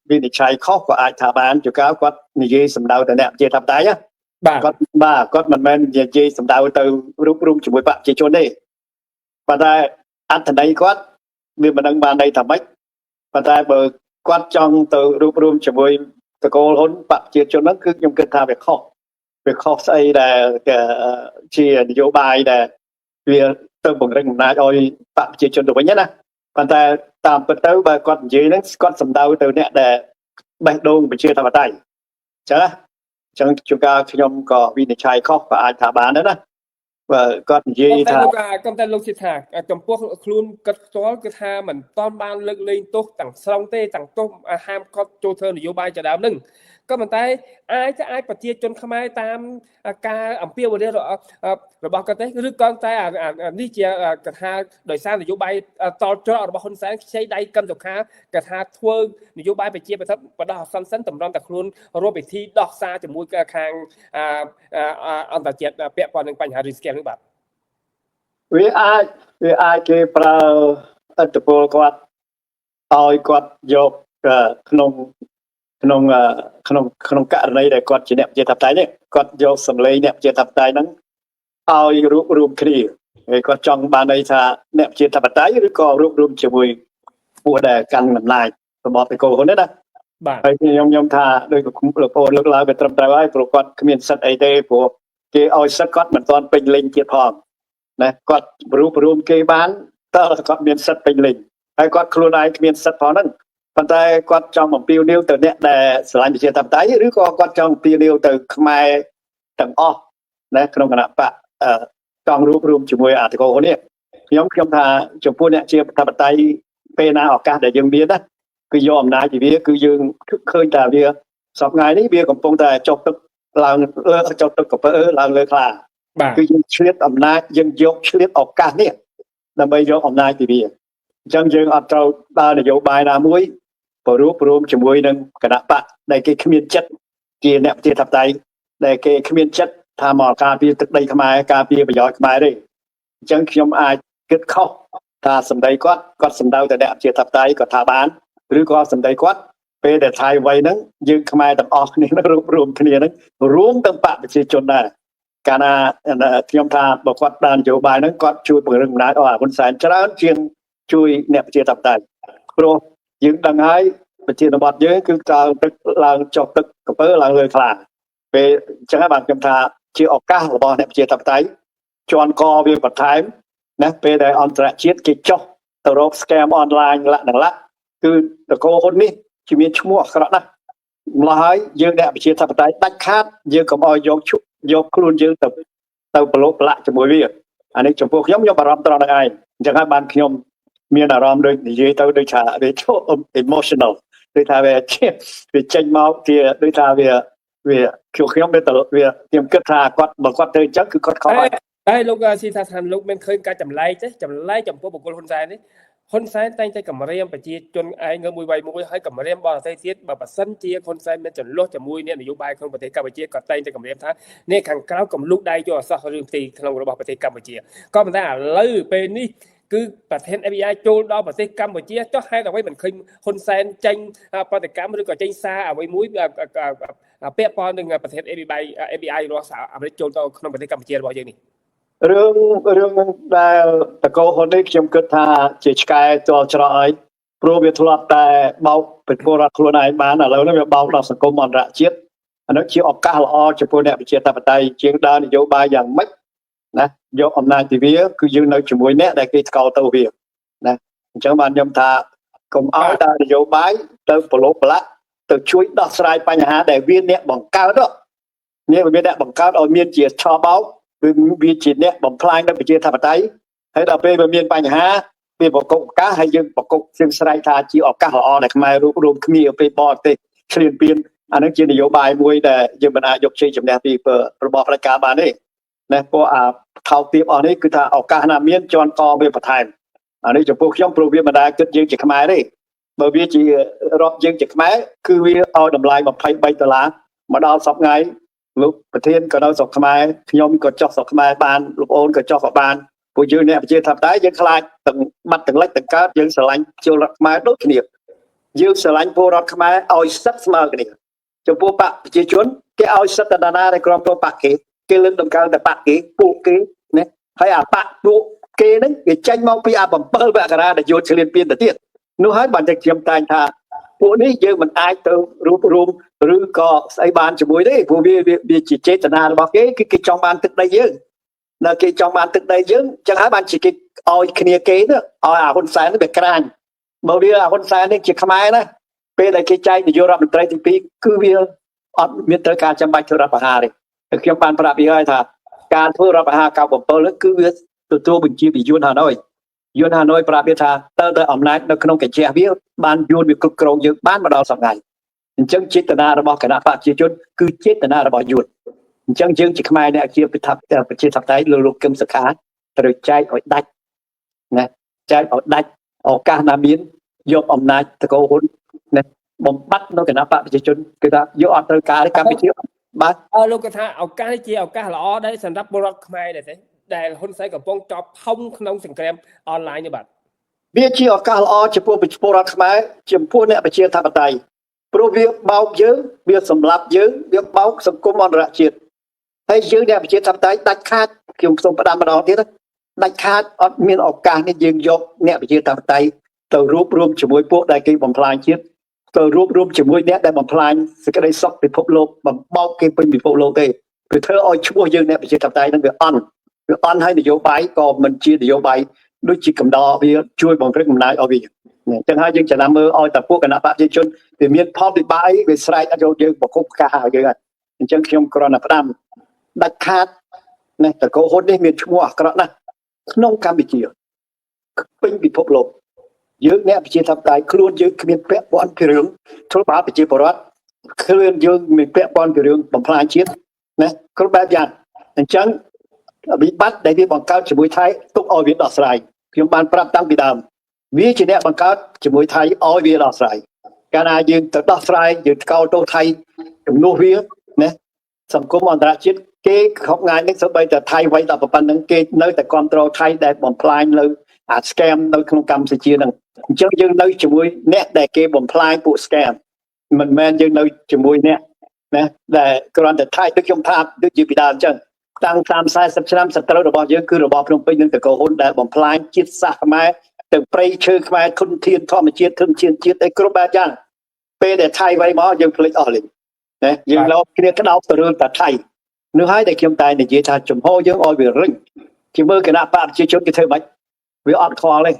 វិនិច្ឆ័យខុសក៏អាចថាបានជួនកាលគាត់និយាយសម្ដៅទៅអ្នកជាធិបតេយ្យគាត់មិនមែននិយាយសម្ដៅទៅរូបរួមជាមួយបកប្រជាជនទេប៉ុន្តែអត្ថន័យគាត់វាមិនដឹងបានន័យថាម៉េចប៉ុន្តែបើគាត់ចង់ទៅរួបរวมជាមួយតកូលហ៊ុនបកប្រជាជនហ្នឹងគឺខ្ញុំគិតថាវាខុសស្អីដែលជានយោបាយដែលវាទៅបង្រឹងអំណាចឲ្យបកប្រជាជនទៅវិញណាប៉ុន្តែតាមពិតទៅបើគាត់និយាយហ្នឹងគាត់សំដៅទៅអ្នកដែលបេះដូងប្រជាធិបតេយ្យចឹងជួនកាលខ្ញុំក៏វិនិច្ឆ័យខុសក៏អាចថាបានដែរណាបើគាត់និយាយថាកំតែលោកជាថាចំពោះខ្លួនគាត់ផ្ទាល់គឺថាមិនតន់បានលើកលែងទោសទាំងស្រុងទេទាំងទោសហាមគាត់ចូលធ្វើនយោបាយជាដើមនឹងក៏ប៉ុន្តែអាចប្រជាជនខ្មែរតាមការអំពាវនាវរបស់គាត់ទេឬក៏តែនេះជាកថាដោយសារនយោបាយតលច្រករបស់ហ៊ុនសែនខ្ចីដៃកិនសុខាកថាធ្វើនយោបាយប្រជាបដិអសន្នសិនតម្រាំតែខ្លួនរួមពិធីដោះសារជាមួយខាងអន្តរជាតិពាក់ព័ន្ធនឹងបញ្ហារីស្កែមនេះបាទវាអាចគេប្រើអត្តពលគាត់ឲ្យគាត់យកក្នុងករណីដែលគាត់ជាអ្នកប្រជាធិបតេយ្យនេះគាត់យកសម្លេងអ្នកប្រជាធិបតេយ្យហ្នឹងឲ្យរួបរวมគ្នាហើយគាត់ចង់បានន័យថាអ្នកប្រជាធិបតេយ្យឬក៏រួបរวมជាមួយពួកដែលកាន់អំណាចរបស់តកូលហ៊ុនណាបាទហើយខ្ញុំថាដោយលោកពលលើកឡើងវាត្រឹមត្រូវហើយព្រោះគាត់គ្មានសិទ្ធិអីទេព្រោះគេឲ្យសិទ្ធិគាត់មិនទាន់ពេញលេញទៀតផងណាគាត់រួបរวมគេបានតើគាត់មានសិទ្ធិពេញលេញហើយគាត់ខ្លួនឯងគ្មានសិទ្ធិផងហ្នឹងប៉ុន្តែគាត់ចង់អំពាវនាវទៅអ្នកដែលស្រឡាញ់ប្រជាធិបតេយ្យឬក៏គាត់ចង់អំពាវនាវទៅខ្មែរទាំងអស់ណាក្នុងគណៈបកចង់រួបរวมជាមួយតកូលហ៊ុននេះខ្ញុំថាចំពោះអ្នកជាធិបតេយ្យពេលណាឱកាសដែលយើងមានណាគឺយកអំណាចពីវាគឺយើងឃើញថាវាសប្តាហ៍នេះវាកំពុងតែចុះទឹកឡើងចុះទឹកកពើឡើងលើខ្លាគឺយើងឆ្លៀតអំណាចយើងយកឆ្លៀតឱកាសនេះដើម្បីយកអំណាចពីវាអញ្ចឹងយើងអត់ត្រូវដើរនយោបាយណាមួយរួបរวมជាមួយនឹងគណៈបកដែលគេគ្មានចិត្តជាអ្នកប្រជាធិបតេយ្យដែលគេគ្មានចិត្តថាមកការពារទឹកដីខ្មែរការពារប្រយោជន៍ខ្មែរទេអញ្ចឹងខ្ញុំអាចគិតខុសថាសម្ដីគាត់សម្ដៅតែអ្នកប្រជាធិបតេយ្យគាត់ថាបានឬក៏សម្ដីគាត់ពេលដែលថៃវ័យហ្នឹងយើងខ្មែរទាំងអស់គ្នានឹងរួបរวมគ្នាហ្នឹងរួមទាំងបកប្រជាជនដែរកាលណាខ្ញុំថាបើគាត់បាននយោបាយហ្នឹងគាត់ជួយពង្រឹងអំណាចឲ្យហ៊ុនសែនច្រើនជាងជួយអ្នកប្រជាធិបតេយ្យព្រោះយើងដឹងហើយប្រជាបទយើងគឺតើទឹកឡើងចុះទឹកកពើឡើងលើខ្លាពេលអញ្ចឹងហើយបានខ្ញុំថាជាឱកាសរបស់អ្នកប្រជាធិបតេយ្យជន់កវាបន្ថែមណាពេលដែលអន្តរជាតិគេចុះទៅរក scam online លក្ខណៈគឺតកូលហ៊ុននេះជាមានឈ្មោះអាក្រក់ណាស់ម្ល៉េះហើយយើងអ្នកប្រជាធិបតេយ្យដាច់ខាតយើងកុំឲ្យយកខ្លួនយើងទៅប្រឡូកប្រឡាក់ជាមួយវាអានេះចំពោះខ្ញុំអារម្មណ៍ត្រង់ហ្នឹងឯងអញ្ចឹងហើយបានខ្ញុំមានអារម្មណ៍ដូចនិយាយទៅដូចថាវាចូល emotional ដូចថាវាចេញមកជាដូចថាវាខ្ញុំខ្ញុំគិតថាបើគាត់ទៅអញ្ចឹងគឺគាត់ខុសហើយលោកស៊ីថាថាលោកមានឃើញការចម្លែកទេចម្លែកចំពោះបុគ្គលហ៊ុនសែននេះហ៊ុនសែនតែងតែគម្រាមប្រជាជនឯងមួយហើយគម្រាមបរទេសទៀតបើសិនជាហ៊ុនសែនមានចន្លោះជាមួយអ្នកនយោបាយក្នុងប្រទេសកម្ពុជាក៏តែងតែគម្រាមថានេះខាងក្រៅកំលុកដៃយកអសោះរឿងផ្ទៃក្នុងរបស់ប្រទេសកម្ពុជាក៏ប៉ុន្តែឥឡូវពេលនេះគឺប្រធាន FBI ចូលដល់ប្រទេសកម្ពុជាចុះហេតុអ្វីមិនឃើញហ៊ុនសែនចេញប្រតិកម្មឬក៏ចេញសារអ្វីមួយពាក់ព័ន្ធនឹងប្រធាន FBI របស់សហអាមេរិកចូលទៅក្នុងប្រទេសកម្ពុជារបស់យើងនេះរឿងដែលតកូលហ៊ុននេះខ្ញុំគិតថាជាឆ្កែតលច្រកហើយព្រោះវាធ្លាប់តែបោកពលរដ្ឋខ្លួនឯងបានឥឡូវនេះវាបោកដល់សង្គមអន្តរជាតិអានោះជាឱកាសល្អចំពោះអ្នកប្រជាធិបតេយ្យជាងដើរនយោបាយយ៉ាងម៉េចណាយកអំណាចពីវាគឺយើងនៅជាមួយអ្នកដែលគេស្កោតទៅវាណាអញ្ចឹងបានខ្ញុំថាកុំឲ្យដើរនយោបាយទៅប្រឡូកប្រឡាក់ទៅជួយដោះស្រាយបញ្ហាដែលវាអ្នកបង្កើតនេះវាអ្នកបង្កើតឲ្យមានជាឆោបោកវាជាអ្នកបំផ្លាញនៅប្រជាធិបតេយ្យហើយដល់ពេលវាមានបញ្ហាវាបកកឱកាសហើយយើងបកកជាងស្រ័យថាជាឱកាសល្អដែលខ្មែររួមគ្នាពេលបរទេសឈ្លានពានអានឹងជានយោបាយមួយដែលយើងមិនអាចយកជ័យជំនះពីរបស់ផ្ដាច់ការបានទេ ណាព្រោះថោកទាបអស់នេះគឺថាឱកាសណាមានជន់កវាបន្ថែមអានេះចំពោះខ្ញុំព្រោះវាមិនដែលគិតយើងជាខ្មែរទេបើវាជារាប់យើងជាខ្មែរគឺវាឲ្យតម្លៃ$23មកដល់សប្តាហ៍លោកប្រធានក៏នៅស្រុកខ្មែរខ្ញុំក៏ចុះស្រុកខ្មែរបានលោកអូនក៏ចុះក៏បានពួកយើងអ្នកប្រជាធិបតេយ្យយើងខ្លាចទាំងបាត់ទាំងលិចទាំងកើតយើងស្រឡាញ់ចូលរដ្ឋខ្មែរដូចគ្នាយើងស្រឡាញ់ពលរដ្ឋខ្មែរឲ្យសិទ្ធិស្មើគ្នាចំពោះបកប្រជាជនគេឲ្យសិទ្ធិតាណាដែលក្រុមប្របកគេលើកដំកើងតែបកគេពួកគេណាហើយបកពួកគេហ្នឹងវាចេញមកពី7មករាដែលយកឆ្លៀនពៀនទៅទៀតនោះហើយបានតែខ្ញុំតែងថាពួកនេះយើងមិនអាចទៅរួបរวมឬក៏ស្អីបានជាមួយទេព្រោះវាជាចេតនារបស់គេគឺគេចង់បានទឹកដីយើងនៅគេចង់បានទឹកដីយើងចឹងហើយបានជាគេឲ្យគ្នាគេទៅឲ្យហ៊ុនសែននេះវាក្រាញបើវាហ៊ុនសែននេះជាខ្មែរណាពេលដែលគេចែកនាយករដ្ឋមន្ត្រីទី2គឺវាអត់មានត្រូវការចាំបាច់ធ្វើរដ្ឋប្រហារទេខ្ញុំបានប្រាប់វាហើយថាការធ្វើរដ្ឋប្រហារ97នេះគឺវាទទួលបញ្ជាពីយួនហាណូយប្រាប់វាថាទៅអំណាចនៅក្នុងកញ្ចក់វាបានយួនវាគ្រប់គ្រងយើងបានមកដល់សប្តាហ៍អញ្ចឹងចេតនារបស់គណៈបកប្រជាជនគឺចេតនារបស់យួនអញ្ចឹងយើងជាខ្មែរអ្នកជាប្រជាធិបតេយ្យលោកកឹមសុខាត្រូវចែកឲ្យដាច់ណាចែកឲ្យដាច់ឱកាសណាមានយកអំណាចតកោហ៊ុនណាបំបត្តិនៅគណៈបកប្រជាជនគឺថាយកអត់ត្រូវការកម្ពុជាបាទលោកគាត់ថាឱកាសនេះជាឱកាសល្អដែរសម្រាប់ពលរដ្ឋខ្មែរដែរទេដែលហ៊ុនសែនកំពុងចោទផុងក្នុងសង្គ្រាមអនឡាញនេះបាទវាជាឱកាសល្អចំពោះពលរដ្ឋខ្មែរចំពោះអ្នកប្រជាធិបតេយ្យព្រោះវាបោកយើងវាសម្លាប់យើងវាបោកសង្គមអន្តរជាតិហើយយើងអ្នកប្រជាធិបតេយ្យដាច់ខាតខ្ញុំសូមផ្ដាំម្ដងទៀតដាច់ខាតអត់មានឱកាសនេះយើងយកអ្នកប្រជាធិបតេយ្យទៅរួបរวมជាមួយពួកដែលគេបំផ្លាញជាតិទៅរួបរวมជាមួយអ្នកដែលបំផ្លាញសេចក្តីសុខពិភពលោកបំបោកគេពេញពិភពលោកទេវាធ្វើឲ្យឈ្មោះយើងអ្នកប្រជាធិបតេយ្យនឹងវាអន់ហើយនយោបាយក៏មិនជានយោបាយដូចជាកំដរវាជួយបង្រឹងអំណាចឲ្យវាអញ្ចឹងហើយយើងចំណាំមើលឲ្យតែពួកគណៈបកប្រជាជនវាមានផលវិបាកវាស្រែកយកយើងបកគប់ផ្កាឲ្យយើងអញ្ចឹងខ្ញុំគ្រាន់តែផ្ដាំដាច់ខាតណាតកោហ៊ុននេះមានឈ្មោះអាក្រក់ណាស់ក្នុងកម្ពុជាពេញពិភពលោកយើងអ្នកប្រជាធិបតេយ្យខ្លួនយើងគ្មានពាក់ព័ន្ធពីរឿងធ្វើបាបប្រជាពលរដ្ឋខ្លួនយើងមានពាក់ព័ន្ធពីរឿងបំផ្លាញជាតិណាគ្រប់បែបយ៉ាងអញ្ចឹងវិបត្តិដែលវាបង្កើតជាមួយថៃទុកឲ្យវាដោះស្រាយខ្ញុំបានប្រាប់តាំងពីដើមវាជាអ្នកបង្កើតជាមួយថៃឲ្យវាដោះស្រាយកាលណាយើងទៅដោះស្រាយយើងថ្កោលទោសថៃជំនួសវាណាសង្គមអន្តរជាតិគេខកងាយនេះសូម្បីតែថៃវាយដល់ប៉ុណ្្នឹងគេនៅតែគ្រប់គ្រងថៃដែលបំផ្លាញលើអា scam នៅក្នុងកម្ពុជាហ្នឹងអញ្ចឹងយើងនៅជាមួយអ្នកដែលគេបំផ្លាញពួក scam មិនមែនយើងនៅជាមួយអ្នកណាដែលគ្រាន់តែថៃដូចខ្ញុំថាដូចជាពីដើមអញ្ចឹងតាំងតាម40ឆ្នាំសត្រូវរបស់យើងគឺរបបភ្នំពេញនិងតកោហ៊ុនដែលបំផ្លាញជាតិសាសន៍ខ្មែរទាំងព្រៃឈើខ្មែរធនធានធម្មជាតិធនធានជាតិឯគ្រប់បែបយ៉ាងពេលដែលថៃវាយមកយើងភ្លេចអស់លេងណាយើងលោកគ្នាក្តោបទៅរឿងតែថៃនោះហើយដែលខ្ញុំតែនិយាយថាចំហយើងឲ្យវារឹងជាមើលគណៈបកប្រជាជនគេធ្វើម៉េចវាអត់ខ្វល់ទេ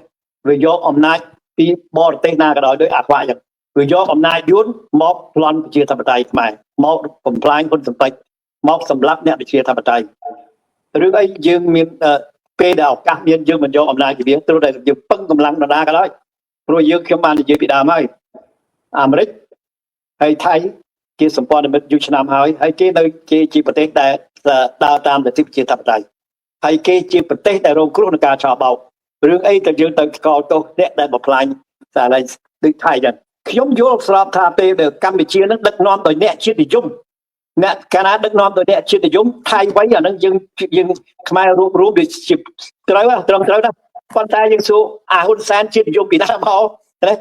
វាយកអំណាចពីបរទេសណាក៏ដោយដោយអាខ្វាក់ចឹងវាយកអំណាចយួនមកប្លន់ប្រជាធិបតេយ្យខ្មែរមកបំផ្លាញហ៊ុនស៊ុនប៉ិចមកសម្លាប់អ្នកប្រជាធិបតេយ្យរឿងអីយើងមានពេលដែលឱកាសមានយើងមិនយកអំណាចពីវាត្រូវតែយើងពឹងកម្លាំងដណ្ដាក៏ដោយព្រោះយើងខ្ញុំបាននិយាយពីដើមហើយអាមេរិកហើយថៃជាសម្ព័ន្ធមិត្តយូរឆ្នាំហើយគេនៅជាប្រទេសដែលដើរតាមលទ្ធិប្រជាធិបតេយ្យហើយគេជាប្រទេសដែលរងគ្រោះនឹងការឆោបបោករឿងអីទៅយើងទៅស្គាល់ទោសអ្នកដែលបំផ្លាញសាលាដូចថៃចឹងខ្ញុំយល់ស្របថាពេលដែលកម្ពុជានឹងដឹកនាំដោយអ្នកជាតិនិយមអ្នកកាលណាដឹកនាំដោយអ្នកជាតិនិយមថៃវិញអានឹងយើងខ្មែររួមវាជាត្រូវណាប៉ុន្តែយើងសួរអាហ៊ុនសែនជាតិនិយមពីណាមកណា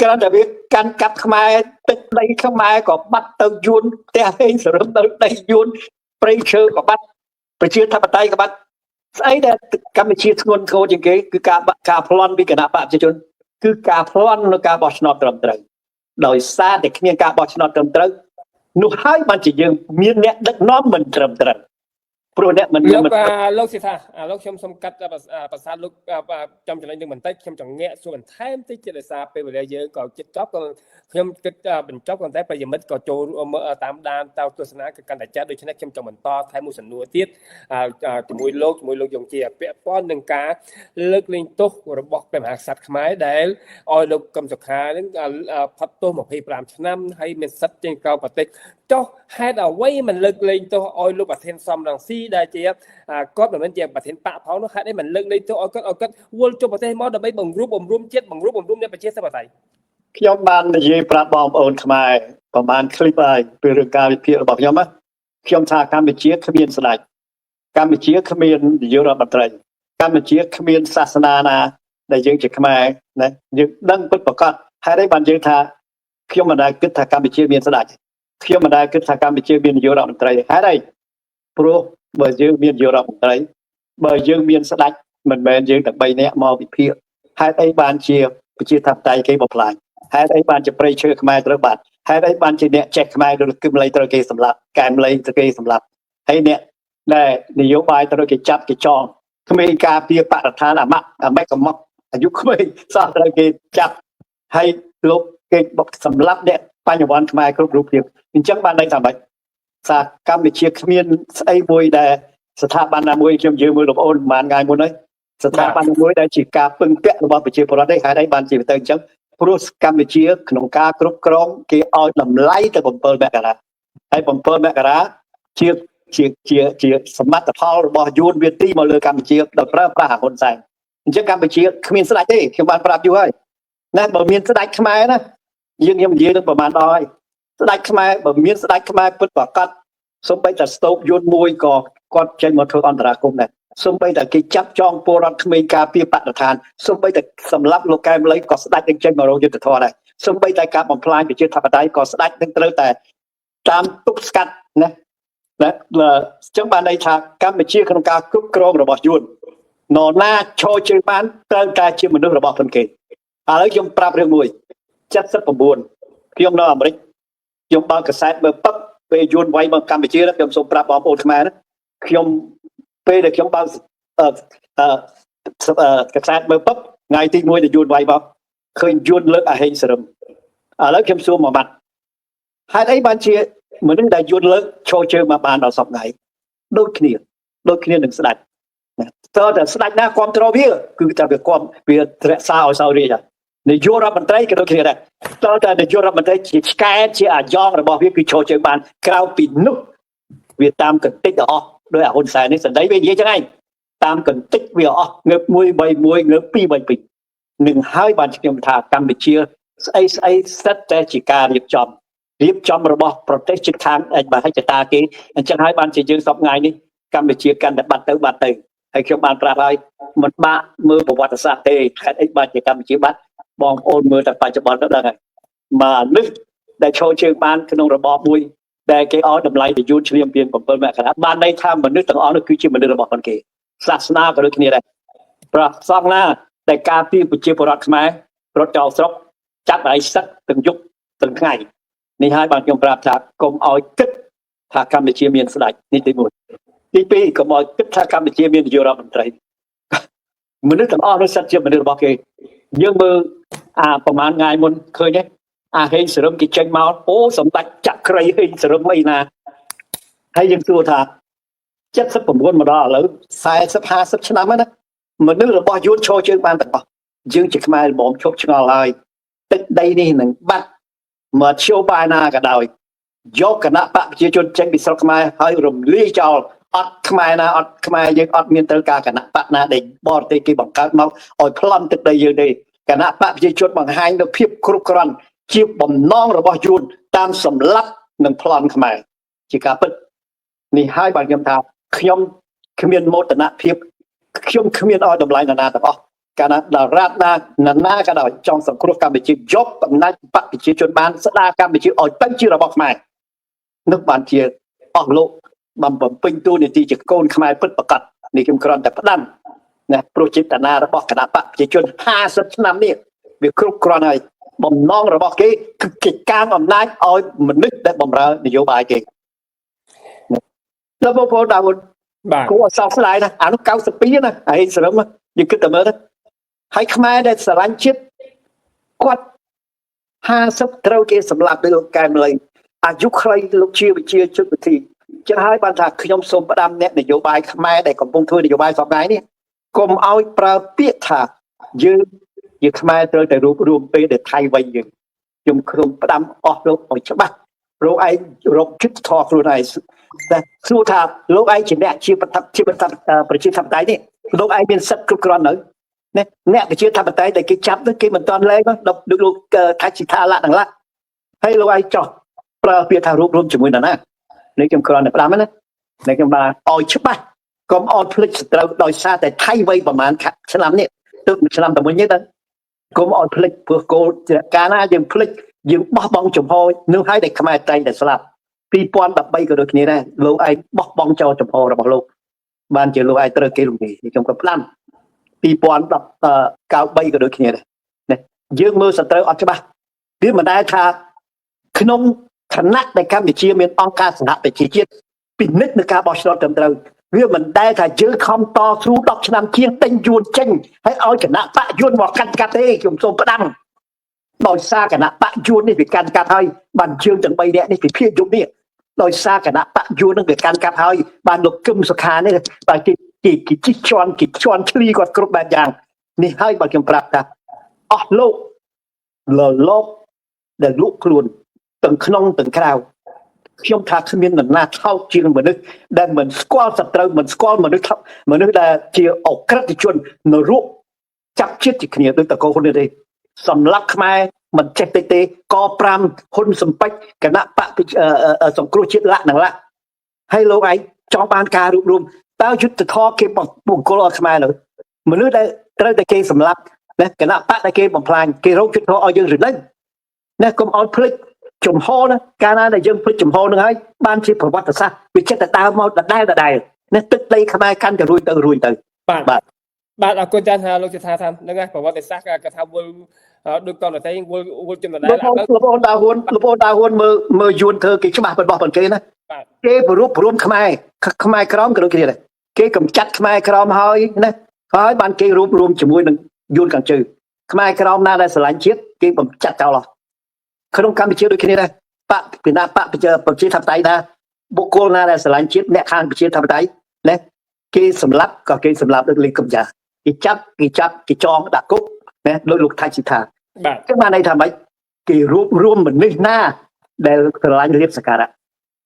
គ្រាន់តែវាកាន់កាប់ខ្មែរទឹកដីខ្មែរក៏បាត់ទៅយួនផ្ទះហេងសរឹមទៅដីយួនព្រៃឈើក៏បាត់ប្រជាធិបតេយ្យក៏បាត់ស្អីដែលកម្ពុជាធ្ងន់ធ្ងរជាងគេគឺការប្លន់ពីគណៈបកប្រជាជនគឺការប្លន់នៅការបោះឆ្នោតត្រឹមត្រូវដោយសារតែគ្មានការបោះឆ្នោតត្រឹមត្រូវនោះហើយបានជាយើងមានអ្នកដឹកនាំមិនត្រឹមត្រូវព្រោះអ្នកមិនលោកសិដ្ឋាលោកខ្ញុំសូមកាត់ប្រសាទលោកចំចំណេញនឹងបន្តិចខ្ញុំចង់ងាកសួរបន្ថែមតិចជាដោយសារពេលវេលាយើងក៏ជិតចប់ក៏ខ្ញុំគិតបញ្ចប់ប៉ុន្តែប្រិយមិត្តក៏ចូលតាមដានទៅទស្សនាក៏កាន់តែចាស់ដូច្នេះខ្ញុំចង់បន្តថែមមួយសំណួរទៀតជាមួយលោកយងជាពាក់ព័ន្ធនឹងការលើកលែងទោសរបស់ព្រះមហាក្សត្រខ្មែរដែលឲ្យលោកកឹមសុខានឹងផាត់ទោស25ឆ្នាំហើយមានសិទ្ធិចេញក្រៅប្រទេសចុះហេតុអ្វីមិនលើកលែងទោសឲ្យលោកប្រធានសំរងស៊ី ដែលជាគាត់មិនមែនជាប្រធានបកផងនោះហេតុអីមិនលើកលែងទៅឲ្យគាត់វល់ចូលប្រទេសមកដើម្បីបង្រួបបង្រួមជាតិបង្រួបបង្រួមអ្នកប្រជាធិបតេយ្យខ្ញុំបាននិយាយប្រាប់បងប្អូនខ្មែរប្រហែលคลิปហើយពីរឿងការវិភាគរបស់ខ្ញុំណាខ្ញុំថាកម្ពុជាគ្មានស្ដេចកម្ពុជាគ្មាននាយករដ្ឋមន្ត្រីកម្ពុជាគ្មានសាសនាណាដែលយើងជាខ្មែរណាយើងដឹងពិតប្រាកដហេតុអីបានយើងថាខ្ញុំមិនដែលគិតថាកម្ពុជាមានស្ដេចខ្ញុំមិនដែលគិតថាកម្ពុជាមាននាយករដ្ឋមន្ត្រីហេតុអីព្រោះបើយើងមាននាយករដ្ឋមន្ត្រីបើយើងមានស្ដេចមិនមែនយើងតែ3នាក់មកវិភាគហេតុអីបានជាប្រជាធិបតេយ្យគេបំផ្លាញហេតុអីបានជាប្រៃឈើខ្មែរត្រូវបាត់ហេតុអីបានជាអ្នកចេះខ្មែរឬគឹមលៃត្រូវគេសម្លាប់កែមលៃត្រូវគេសម្លាប់ហើយអ្នកដែលនយោបាយត្រូវគេចាប់គេចងក្មេងការពារបរិស្ថានអាម៉ាក់អាម៉េចកំមកអាយុក្មេងសោះត្រូវគេចាប់ហើយលោកគេសម្លាប់អ្នកបញ្ញវន្តខ្មែរគ្រប់រូបភាពអញ្ចឹងបានន័យថាម៉េចថាកម្ពុជាគ្មានស្អីមួយដែលស្ថាប័នណាមួយខ្ញុំយើងមើលបងប្អូនប្រហែលថ្ងៃមុនហើយស្ថាប័នមួយដែលជាការពឹងពាក់របស់ប្រជាពលរដ្ឋទេហេតុអីបានជាទៅអញ្ចឹងព្រោះកម្ពុជាក្នុងការគ្រប់គ្រងគេឲ្យតម្លៃទៅ7មករាហើយ7មករាជាសមត្ថផលរបស់យួនវាទីមកលើកម្ពុជាដោយប្រើប្រាស់ហ៊ុនសែនអញ្ចឹងកម្ពុជាគ្មានស្ដេចទេខ្ញុំបានប្រាប់យូរហើយណាបើមានស្ដេចខ្មែរណាខ្ញុំនិយាយនឹងប្រហែលដល់ហើយស្ដេចខ្មែរបើមានស្ដេចខ្មែរពិតប្រាកដសូម្បីតែស្ទូបយួនមួយក៏គាត់ចេញមកធ្វើអន្តរាគមន៍ដែរសូម្បីតែគេចាប់ចងពលរដ្ឋក្មេងការពារបរិស្ថានសូម្បីតែសម្លាប់លោកកែមលីក៏ស្ដេចនឹងចេញមករកយុទ្ធធម៌ដែរសូម្បីតែការបំផ្លាញប្រជាធិបតេយ្យក៏ស្ដេចនឹងត្រូវតែតាមទប់ស្កាត់ណាអញ្ចឹងបានន័យថាកម្ពុជាក្នុងការគ្រប់គ្រងរបស់យួននរណាឈរជើងបានត្រូវតែជាមនុស្សរបស់ខ្លួនគេឥឡូវខ្ញុំប្រាប់រឿងមួយ79ខ្ញុំនៅអាមេរិកខ្ញុំបើកកាសែតមើលពឹកពេលយួនវាយមកកម្ពុជាខ្ញុំសូមប្រាប់បងប្អូនខ្មែរខ្ញុំពេលដែលខ្ញុំបើកកាសែតមើលពឹកថ្ងៃទី1ដែលយួនវាយមកឃើញយួនលើកអាហេងសរឹមឥឡូវខ្ញុំសួរមួយម៉ាត់ហេតុអីបានជាមនុស្សដែលយួនលើកឈរជើងមកបានដល់សពថ្ងៃដូចគ្នានឹងស្ដេចតើតែស្ដេចណាគ្រប់គ្រងវាគឺតែវាគ្រប់វារក្សាឲ្យសោយរាជនាយករដ្ឋមន្ត្រីក៏ដូចគ្នាដែរតើតែនាយករដ្ឋមន្ត្រីជាឆ្កែជាអាយ៉ងរបស់វាគឺឈរជើងបានក្រៅពីនោះវាតាមកន្តិចអស់ដោយអាហ៊ុនសែននេះសម្ដីវានិយាយចឹងឯងតាមកន្តិចវាអស់ងើប131ងើប232នឹងហើយបានខ្ញុំថាកម្ពុជាស្អីសិតតែជាការរៀបចំរបស់ប្រទេសជិតខាងបើហិច្ចតាគេអញ្ចឹងហើយបានជាយើងសពថ្ងៃនេះកម្ពុជាកាន់តែបាត់ទៅហើយខ្ញុំបានប្រាប់ហើយមិនបាក់មើលប្រវត្តិសាស្ត្រទេហេតុអីបានជាកម្ពុជាបាត់បងប្អូនមើលតែបច្ចុប្បន្នទៅដឹងហើយមនុស្សដែលឈរជើងបានក្នុងរបបមួយដែលគេឲ្យតម្លៃទៅយួនឈ្លាមពាន7មករាបានន័យថាមនុស្សទាំងអស់នោះគឺជាមនុស្សរបស់ខ្លួនគេសាសនាក៏ដូចគ្នាដែរប្រសងណាដែលការពារប្រជាពលរដ្ឋខ្មែររត់ចោលស្រុកចាប់ឲ្យសឹកទាំងយប់ទាំងថ្ងៃនេះហើយបានខ្ញុំប្រាប់ថាកុំឲ្យគិតថាកម្ពុជាមានស្ដេចនេះទី1ទី2កុំឲ្យគិតថាកម្ពុជាមាននាយករដ្ឋមន្ត្រីមនុស្សទាំងអស់នោះសិតជាមនុស្សរបស់គេយើងមើលប្រហែលថ្ងៃមុនឃើញទេអាហេងសរឹមគេចេញមកអូសម្ដេចចក្រីហេងសរឹមអីណាហើយយើងសួរថា79មកដល់ឥឡូវ40 50ឆ្នាំហើយណាមនុស្សរបស់យួនឈរជើងបានទាំងអស់យើងជាខ្មែរល្មមឈប់ឆ្ងល់ហើយទឹកដីនេះនឹងបាត់មកឈោបាយណាក៏ដោយយកគណៈបកប្រជាជនចេញពីស្រុកខ្មែរហើយរំលាយចោលអត់ខ្មែរណាអត់ខ្មែរយើងអត់មានត្រូវការគណៈបកណាដែលបរទេសគេបង្កើតមកឲ្យប្លន់ទឹកដីយើងទេគណៈបកប្រជាជនបង្ហាញនូវភាពគ្រប់គ្រាន់ជាបំណងរបស់យួនតាមសម្លាប់និងប្លន់ខ្មែរជាការពិតនេះហើយបានខ្ញុំថាខ្ញុំគ្មានមោទនភាពខ្ញុំគ្មានឲ្យតម្លៃណាទាំងអស់កាលណាដល់រដ្ឋណាក៏ដោយចង់សង្គ្រោះកម្ពុជាយកអំណាចបកប្រជាជនបានស្ដារកម្ពុជាឲ្យទៅជារបស់ខ្មែរនោះបានជាអស់លោកបំពេញតួនាទីជាកូនខ្មែរពិតប្រាកដនេះខ្ញុំគ្រាន់តែផ្ដាំណាព្រោះចេតនារបស់គណៈបកប្រជាជន50ឆ្នាំនេះវាគ្រប់គ្រាន់ហើយបំណងរបស់គេគឺកិច្ចការអំណាចឲ្យមនុស្សដែលបម្រើនយោបាយគេដល់បងប្អូនបាទគួរសោកស្ដាយណាអានោះ92ណាហើយសរឹមយើងគិតតែមើលទៅហើយខ្មែរដែលស្រឡាញ់ជាតិគាត់50ត្រូវគេសម្លាប់ដោយលោកកែមលីអាយុខ្លីលោកជាវិជាជុតវិធីចឹងហើយបានថាខ្ញុំសូមផ្ដាំអ្នកនយោបាយខ្មែរដែលកំពុងធ្វើនយោបាយសប្តាហ៍នេះកុំឲ្យប្រើពាក្យថាយើងជាខ្មែរត្រូវតែរួបរวมពេលដែលថៃវិញយើងខ្ញុំផ្ដាំអស់លោកឲ្យច្បាស់ព្រោះឯងរកយុទ្ធធម៌ខ្លួនឯង តែសួរថាលោកឯងជាអ្នកជាប្រជាធិបតេយ្យនេះលោកឯងមានសិទ្ធិគ្រប់គ្រាន់នៅណាអ្នកប្រជាធិបតេយ្យដែលគេចាប់ទៅគេមិនទាន់លែងដល់លោកថាជីថាឡាក់ទាំងឡាក់ហើយលោកឯងចោះប្រើពាក្យថារួបរวมជាមួយនរណានេះខ្ញុំគ្រាន់តែផ្ដាំណានេះខ្ញុំបានឲ្យច្បាស់កុំអត់ភ្លេចសត្រូវដោយសារតែថៃវ័យប្រហែលឆ្នាំនេះទើបឆ្នាំតែមួយនេះទៅកុំអត់ភ្លេចព្រោះគោលកាលណាយើងភ្លេចយើងបោះបង់ចំហនឹងហើយតែខ្មែរតែងតែស្លាប់2013ក៏ដូចគ្នាដែរលោកឯងបោះបង់ចោលចំហរបស់លោកបានជាលោកឯងត្រូវគេលំនេះខ្ញុំក៏ផ្ដាំ2093ក៏ដូចគ្នាដែរណាយើងមើលសត្រូវអត់ច្បាស់វាមិនដែលថាក្នុងឋានៈដែលកម្ពុជាមានអង្គការសហប្រជាជាតិពិនិត្យនឹងការបោះឆ្នោតត្រឹមត្រូវវាមិនដែលថាយើងខំតស៊ូ10ឆ្នាំជាងទិញយួនចេញហើយឲ្យគណៈបកយួនមកកាត់ទេខ្ញុំសូមផ្ដាំដោយសារគណៈបកយួននេះវាកាន់កាប់ហើយបានជើងទាំង3នាក់នេះពីភាគយប់នេះដោយសារគណៈបកយួននឹងវាកាន់កាប់ហើយបានលោកគឹមសុខានេះតែគេជិះជាន់ឆ្លីគាត់គ្រប់បែបយ៉ាងនេះហើយបើខ្ញុំប្រាប់ថាអស់លោកលោកដែលលក់ខ្លួនទាំងក្នុងទាំងក្រៅខ្ញុំថាគ្មាននរណាថោកជាងមនុស្សដែលមិនស្គាល់សត្រូវមិនស្គាល់មនុស្សដែលជាអក្រិតជននរកចាប់ជាតិជាគ្នាដូចតកោហ៊ុនទេសម្លាប់ខ្មែរមិនចេះទេក5ហ៊ុនសំពេចគណៈបកសង្គ្រោះជាតិឡាក់នឹងឡាក់ហើយលោកឯងចង់បានការរួបរวมតើយុទ្ធធរគេបង្គោលឲ្យខ្មែរនៅមនុស្សដែលត្រូវតែគេសម្លាប់ណាគណៈបកដែលគេបំផ្លាញគេរកយុទ្ធធរឲ្យយើងឬនឹងណាកុំឲ្យភ្លេចចំហណាកាលណាដែលយើងភ្លេចចំហនឹងហើយបានជាប្រវត្តិសាស្ត្រវាចិត្តតែដើមមកដដែលណាទឹកដីខ្មែរកាន់តែរួយទៅបាទអរគុណចាស់លោកជាថាហ្នឹងហើយប្រវត្តិសាស្ត្រគេថាវល់ដូចតនតែវល់ជំដដែលលោកអូនដាហ៊ុនមើលយួនធ្វើគេច្បាស់របស់ប៉ុនគេណាគេប្រੂបរួមខ្មែរក្រមក៏ដូចគ្នាដែរគេកំចាត់ខ្មែរក្រមហើយណាហើយបានគេរួបរวมជាមួយនឹងយួនខាងជើងខ្មែរក្រមណាដែលស្រឡាញ់ជាតិគេបំចាត់ចោលក្នុងកម្ពុជាដូចគ្នាដែរបកពីណាបកប្រជាធិបតេយ្យថាបុគ្គលណាដែលស្រឡាញ់ជាតិអ្នកខាងប្រជាធិបតេយ្យណាគេសម្លាប់ក៏គេសម្លាប់ដូចលេខកំចាគេចាប់គេចងដាក់គុកណាដោយលោកថៃជីថាបាទចឹងបានន័យថាម៉េចគេរួបរวมមនុស្សណាដែលស្រឡាញ់លៀបសការៈ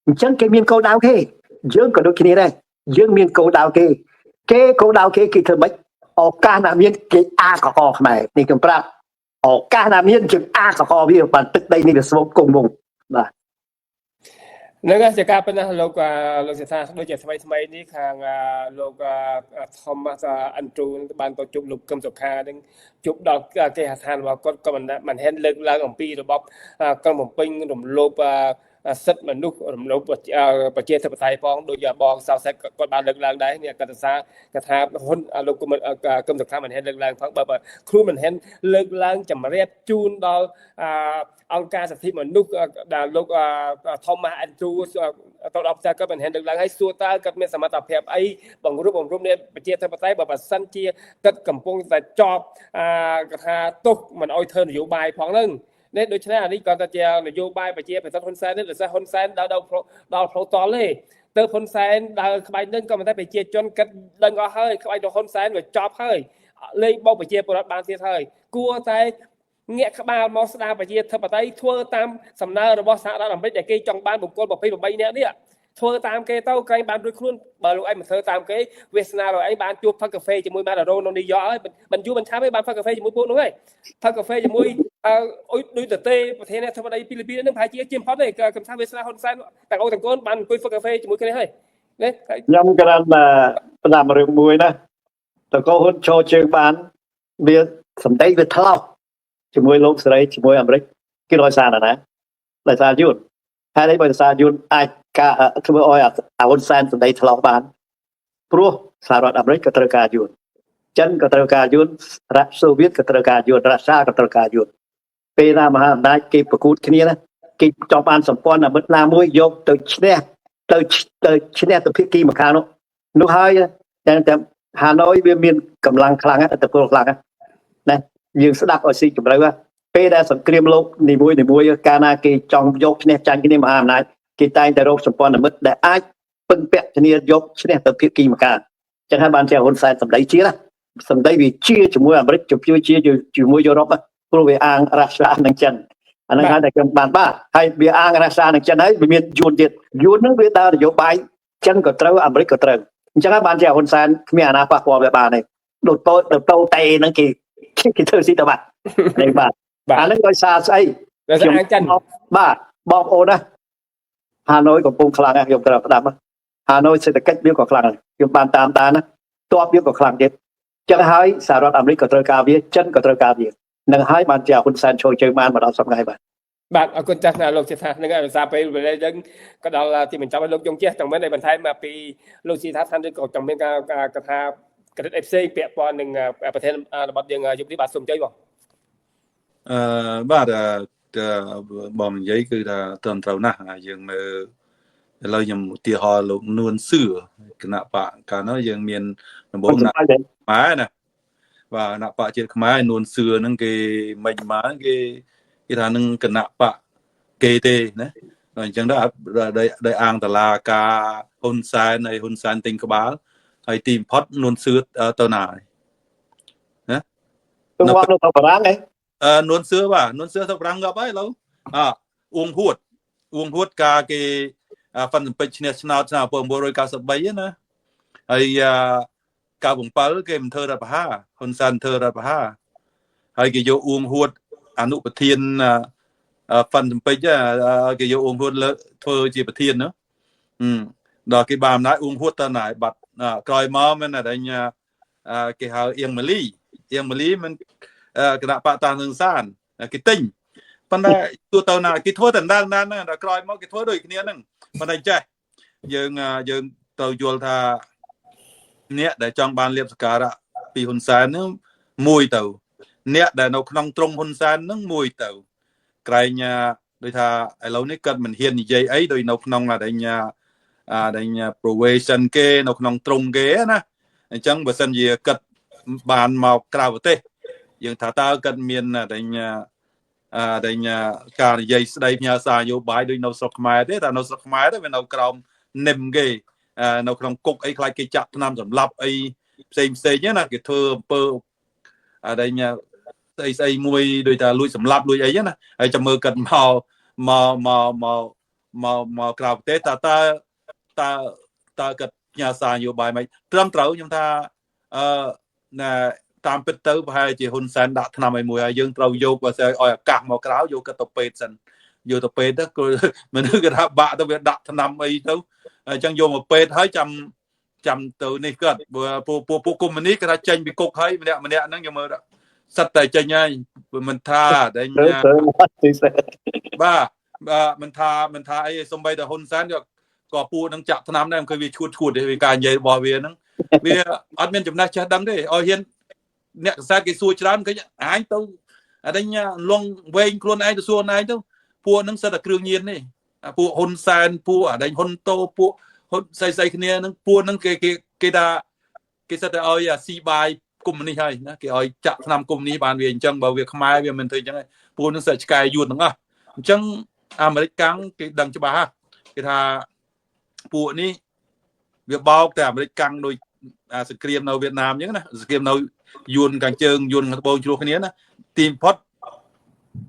អញ្ចឹងគេមានគោលដៅគេយើងក៏ដូចគ្នាដែរយើងមានគោលដៅគេគោលដៅគេធ្វើម៉េចឱកាសណាមានគេអាកកខ្មែរនេះខ្ញុំប្រាប់ឱកាសណាមានជាអាកកវាបានទឹកដីនេះវាស្វងគង់វងបាទនឹងជាការប៉ុណ្ណាលោកសិដ្ឋាដូចជាថ្មីនេះខាងលោកថមអន្ទូបានទៅជុំលោកកឹមសុខានឹងជុំដល់គេហដ្ឋានរបស់គាត់ក៏មិនហ៊ានលើកឡើងអំពីរបបក្រុងភ្នំពេញរំលោភសិទ្ធិមនុស្សរំលោភប្រជាធិបតេយ្យផងដូចបងសៅសេតគាត់បានលើកឡើងដែរនេះកថាហ៊ុនលោកកឹមសុខាមិនហ៊ានលើកឡើងផងបើគ្រូមិនហ៊ានលើកឡើងចម្រៀបជូនដល់អង្គការសិទ្ធិមនុស្សដែលលោកថមអន្ទូទៅដល់ផ្សារគាត់មិនហ៊ានលើកឡើងហើយសួរតើគាត់មានសមត្ថភាពអីបង្រួបបង្រួមនៃប្រជាធិបតេយ្យបើសិនជាគាត់កំពុងតែជាប់កថាទុកមិនអោយធ្វើនយោបាយផងហ្នឹងនេះដូច្នេះអានេះគាត់ថាជានយោបាយប្រជាប្រទេសហ៊ុនសែននេះដោយសារហ៊ុនសែនដល់ផ្លូវតល់ទេទៅហ៊ុនសែនដើរក្បាច់នឹងក៏មិនតែប្រជាជនគិតដឹងអស់ហើយក្បាច់របស់ហ៊ុនសែនវាចប់ហើយលេងបោកប្រជាពលរដ្ឋបានទៀតហើយគួរតែងាកក្បាលមកស្ដារប្រជាធិបតេយ្យធ្វើតាមសំណើរបស់សហរដ្ឋអាមេរិកដែលគេចង់បានបុគ្គល28នាក់នេះធ្វើតាមគេទៅក្រែងបានរួចខ្លួនបើលោកឯងមិនធ្វើតាមគេវាសនាលោកឯងបានជួបផឹកកាហ្វេជាមួយម៉ារ៉ារ៉ូនៅនីយ៉កហើយមិនយូរមិនឆាប់ទេបានផឹកកាហ្វេជាមួយពួកនោះហើយផឹកកាហ្វេជាមួយអុយដូចតេប្រធានាធិបតីពីលីពីនឹងប្រហែលជាជាងផុតទេកំថាវាសនាហ៊ុនសែនទាំងអូនទាំងកូនបានអង្គុយផឹកកាហ្វេជាមួយគ្នាហើយនេះខ្ញុំគ្រាន់តែផ្ដាំរឿងមួយណាតកោហ៊ុនចូលជើងបានវាសម្ដីវាថ្លោះជាមួយលោកសេរីជាមួយអាមេរិកគេដោយសារណាដោយសារយួនហើយនេះបើដោយសារយួនអាចការធ្វើឲ្យហ៊ុនសែនសម្ដីថ្លោះបានព្រោះសហរដ្ឋអាមេរិកក៏ត្រូវការយួនចិនក៏ត្រូវការយួនរដ្ឋសូវៀតក៏ត្រូវការយួនរុស្ស៊ីក៏ត្រូវការយួនពេលណាមហាអំណាចគេប្រកួតគ្នាណាគេចង់បានសម្ព័ន្ធមិត្តណាមួយយកទៅឈ្នះទៅភាគីម្ខាងនោះហើយតែហាណូយវាមានកម្លាំងខ្លាំងឥទ្ធិពលខ្លាំងណាយើងស្ដាប់ឲ្យស៊ីជម្រៅពេលដែលសង្គ្រាមលោកនីមួយកាលណាគេចង់យកឈ្នះចាញ់គ្នាមហាអំណាចគេតែងតែរកសម្ព័ន្ធមិត្តដែលអាចពឹងពាក់គ្នាយកឈ្នះទៅភាគីម្ខាងចឹងហើយបានជាហ៊ុនសែនសម្ដីជាណាសម្ដីវាជាជាមួយអាមេរិកជាមួយយុរ៉ុបព្រោះវាអាងរុស្ស៊ីនិងចិន អាហ្នឹងហៅតែខ្ញុំបានបាទហើយវាអាងរក្សានឹងចិនហើយវាមានយួនទៀតយួនហ្នឹងវាដើរនយោបាយចិនក៏ត្រូវអាមេរិកក៏ត្រូវអញ្ចឹងហើយបានជាហ៊ុនសែនគ្មានអាណាប៉ះពាល់វាបានទេដូចតូតេហ្នឹងគេធ្វើស៊ីទៅបាទនេះបាទអាហ្នឹងដោយសារស្អី ខ្ញុំអាងចិនបាទបងប្អូនណាហាណូយកំពុងខ្លាំងណាស់ខ្ញុំត្រូវផ្ដាំហាណូយសេដ្ឋកិច្ចវាក៏ខ្លាំងខ្ញុំបានតាមដានណាតបវាក៏ខ្លាំងទៀតចឹងហើយសហរដ្ឋអាមេរិកក៏ត្រូវការវាចិនក៏ត្រូវការវានឹងហើយបានជាហ៊ុនសែនចូលជើងបានមកដល់សប្តាហ៍បាទបាទអរគុណចាស់ណាលោកជាថានឹងឲ្យសារពេលវេលាយើងក៏ដល់ទីបញ្ចប់ឲ្យលោកយងជះទាំងមែនឲ្យបន្ថែមមកពីលោកជាថាថាក៏ចាំមានការថាក្រិតអេផ្សេងពាក់ព័ន្ធនឹងប្រធានរបស់យើងយុគនេះបាទសូមជ័យបងបាទបងនិយាយគឺថាត្រឹមត្រូវណាស់យើងមើលឥឡូវខ្ញុំឧទាហរណ៍លោកនួនសឿគណៈបកកាលនោះយើងមានដំបូងណាខ្មែរណាបាទគណៈបកជាតិខ្មែរនួនសឿហ្នឹងគេមិនមកគេថានឹងគណៈបកគេទេណាអញ្ចឹងដោយអាងតឡាការហ៊ុនសែនហើយហ៊ុនសែនទិញក្បាលហើយទីបំផុតនួនសឿទៅណាហើយណាទៅមកនៅបារាំងហ៎នួនសឿបាទនួនសឿទៅបារាំងងាប់ហើយឥឡូវអ៊ូងហួតការគេហ្វិនពេជ្រឈ្នះឆ្នោតឆ្នាំ1993ណាហើយ97គេមិនធ្វើរដ្ឋប្រហារហ៊ុនសែនធ្វើរដ្ឋប្រហារហើយគេយកអ៊ូងហួតអនុប្រធានហ្វិនពេជ្រគេយកអ៊ូងហួតលើធ្វើជាប្រធានណាដល់គេបានអំណាចអ៊ូងហួតទៅណាបាត់ក្រោយមកមិនតែគេហៅអៀងម៉ាលីមិនគណៈបកតានឹងសានគេទិញប៉ុន្តែទូទៅណាគេធ្វើតែដល់ក្រោយមកគេធ្វើដូចគ្នាហ្នឹងប៉ុន្តែចេះយើងត្រូវយល់ថាអ្នកដែលចង់បានលៀបសក្ការៈពីហ៊ុនសែនហ្នឹងមួយទៅអ្នកដែលនៅក្នុងទ្រង់ហ៊ុនសែនហ្នឹងមួយទៅក្រែងដូចថាឥឡូវនេះគាត់មិនហ៊ាននិយាយអីដូចនៅក្នុងដែល provision គេនៅក្នុងទ្រង់គេណាអញ្ចឹងបើសិនជាគាត់បានមកក្រៅប្រទេសយើងថាតើគាត់មានដែលការនិយាយស្ដីផ្ញើសារនយោបាយដូចនៅស្រុកខ្មែរទេតែនៅស្រុកខ្មែរទៅវានៅក្រោមនិមគេនៅក្នុងគុកអីខ្លាចគេចាក់ថ្នាំសម្លាប់អីផ្សេងណាគេធ្វើអំពើដែលស្អីមួយដូចថាលួចសម្លាប់លួចអីណាហើយចាំមើលគាត់មកក្រៅប្រទេសតើគាត់ផ្ញើសារនយោបាយមិនត្រឹមត្រូវខ្ញុំថាតាមពិតទៅប្រហែលជាហ៊ុនសែនដាក់ថ្នាំឲ្យមួយហើយយើងត្រូវយកបើស្អីឲ្យឱកាសមកក្រៅយកគាត់ទៅពេទ្យសិនយកទៅពេទ្យទៅគឺមនុស្សគេថាបាក់ទៅវាដាក់ថ្នាំអីទៅអញ្ចឹងយកមកពេទ្យហើយចាំទៅនេះគាត់ពួកកុម្មុយនីគេថាចេញពីគុកហើយម្នាក់ហ្នឹងយកមើលសិតតែចេញហើយមិនថាតែបាទមិនថាអីសំបីតែហ៊ុនសែនក៏ពួកនឹងចាក់ថ្នាំដែរមិនឃើញវាឈួតទេវាការនិយាយរបស់វាហ្នឹងវាអត់មានចំណេះចេះដឹងទេឲ្យហ៊ានអ្នកកសែតគេសួរច្រើនឃើញអាញទៅអដិញលងវែងខ្លួនឯងទៅសួរឯងទៅពួកហ្នឹងសិតតែគ្រឿងញៀននេះពួកហ៊ុនសែនពួកអដិញហ៊ុនតូពួកហ៊ុនស្អីគ្នាហ្នឹងពួកហ្នឹងគេថាគេសិតតែឲ្យស៊ីបាយកុម្មុយនីហើយណាគេឲ្យចាក់ថ្នាំកុម្មុយនីបានវាអញ្ចឹងបើវាខ្មែរវាមិនធ្វើអញ្ចឹងទេពួកហ្នឹងសិតឆ្កែយួនទាំងអស់អញ្ចឹងអាមេរិកកាំងគេដឹងច្បាស់ហ่ะគេថាពួកនេះវាបោកតែអាមេរិកកាំងដូចសង្គ្រាមនៅវៀតណាមអញ្ចឹងណាសង្គ្រាមនៅយួនខាងជើងយួនខាងត្បូងជ្រោះគ្នាណាទីបំផុត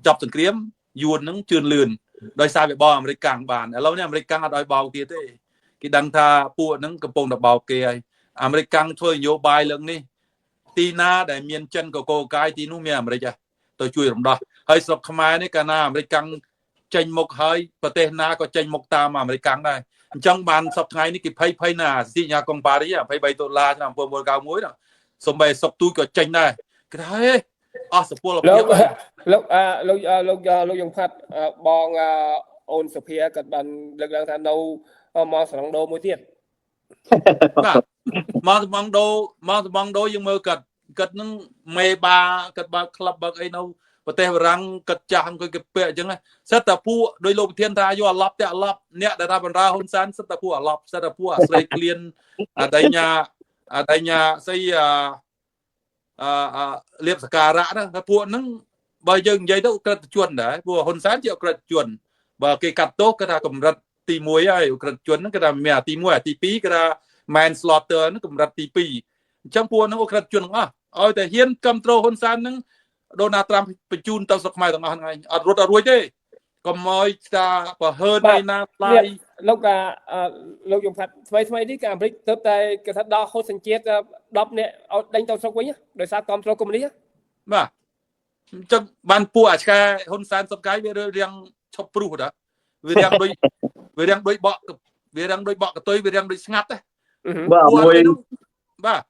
ចប់សង្គ្រាមយួនហ្នឹងជឿនលឿនដោយសារវាបោកអាមេរិកកាំងបានឥឡូវនេះអាមេរិកកាំងអត់ឲ្យបោកទៀតទេគេដឹងថាពួកហ្នឹងកំពុងតែបោកគេហើយអាមេរិកកាំងធ្វើនយោបាយលើកនេះទីណាដែលមានចិនកកកាយទីនោះមានអាមេរិកទៅជួយរំដោះហើយស្រុកខ្មែរនេះកាលណាអាមេរិកកាំងចេញមុខហើយប្រទេសណាក៏ចេញមុខតាមអាមេរិកកាំងដែរអញ្ចឹងបានសប្តាហ៍ថ្ងៃនេះគេភ័យណាសញ្ញាកុងប៉ារី$23ឆ្នាំ1991ណាសំបីសុកទូចក៏ចេញដែរគេថាហេអស់សុពលភាពលោកយងផាត់បងអូនសុភាគាត់បានលើកឡើងថានៅមកសំងដូមួយទៀតបាទមកសំងដូយើងមើលគាត់នឹងមេបាគាត់បើកក្លឹបបើកអីនៅប្រទេសបារាំងគាត់ចាស់អង្គុយគេពាក់អញ្ចឹងសិតតែពួកដោយលោកប្រធានថាយកអាឡប់តែអាឡប់អ្នកដែលថាបណ្ដាហ៊ុនសែនសិតតែពួកអាឡប់សិតតែពួកអាស្រីក្លៀនអដៃញ៉ាស្អីលៀបសការៈណាពួកហ្នឹងបើយើងនិយាយទៅក្រិតជនដែរពួកហ៊ុនសែនជាក្រិតជនបើគេកាត់ទោសគេថាកម្រិតទី1ហើយក្រិតជនហ្នឹងគេថាមានទី1ទី2គេថា manslaughter ហ្នឹងកម្រិតទី2អញ្ចឹងពួកហ្នឹងក្រិតជនទាំងអស់ឲ្យតែហ៊ានគ្រប់គ្រងហ៊ុនសែនហ្នឹង ដូណាល់ត្រាំបញ្ជូនទៅស្រុកខ្មែរទាំងអស់ហ្នឹងឯងអត់រត់អត់រួចទេកុំឲ្យថាបើហឺនឯណាផ្លាយ លោកយងផាត់ថ្មីនេះក៏អាមេរិកទៅតែគេថាដល់ហូតសញ្ជាតិ10នាក់ឲ្យដេញទៅស្រុកវិញដោយសារគាំទ្រកុម្មុយនីសបាទអញ្ចឹងបានពួកអាឆ្កែហ៊ុនសែនសុបកាយវារៀងឈប់ព្រុសតាវារៀងដូចបកវារៀងដូចបកកតុយវារៀងដូចស្ងាត់ទេបាទមួយបាទ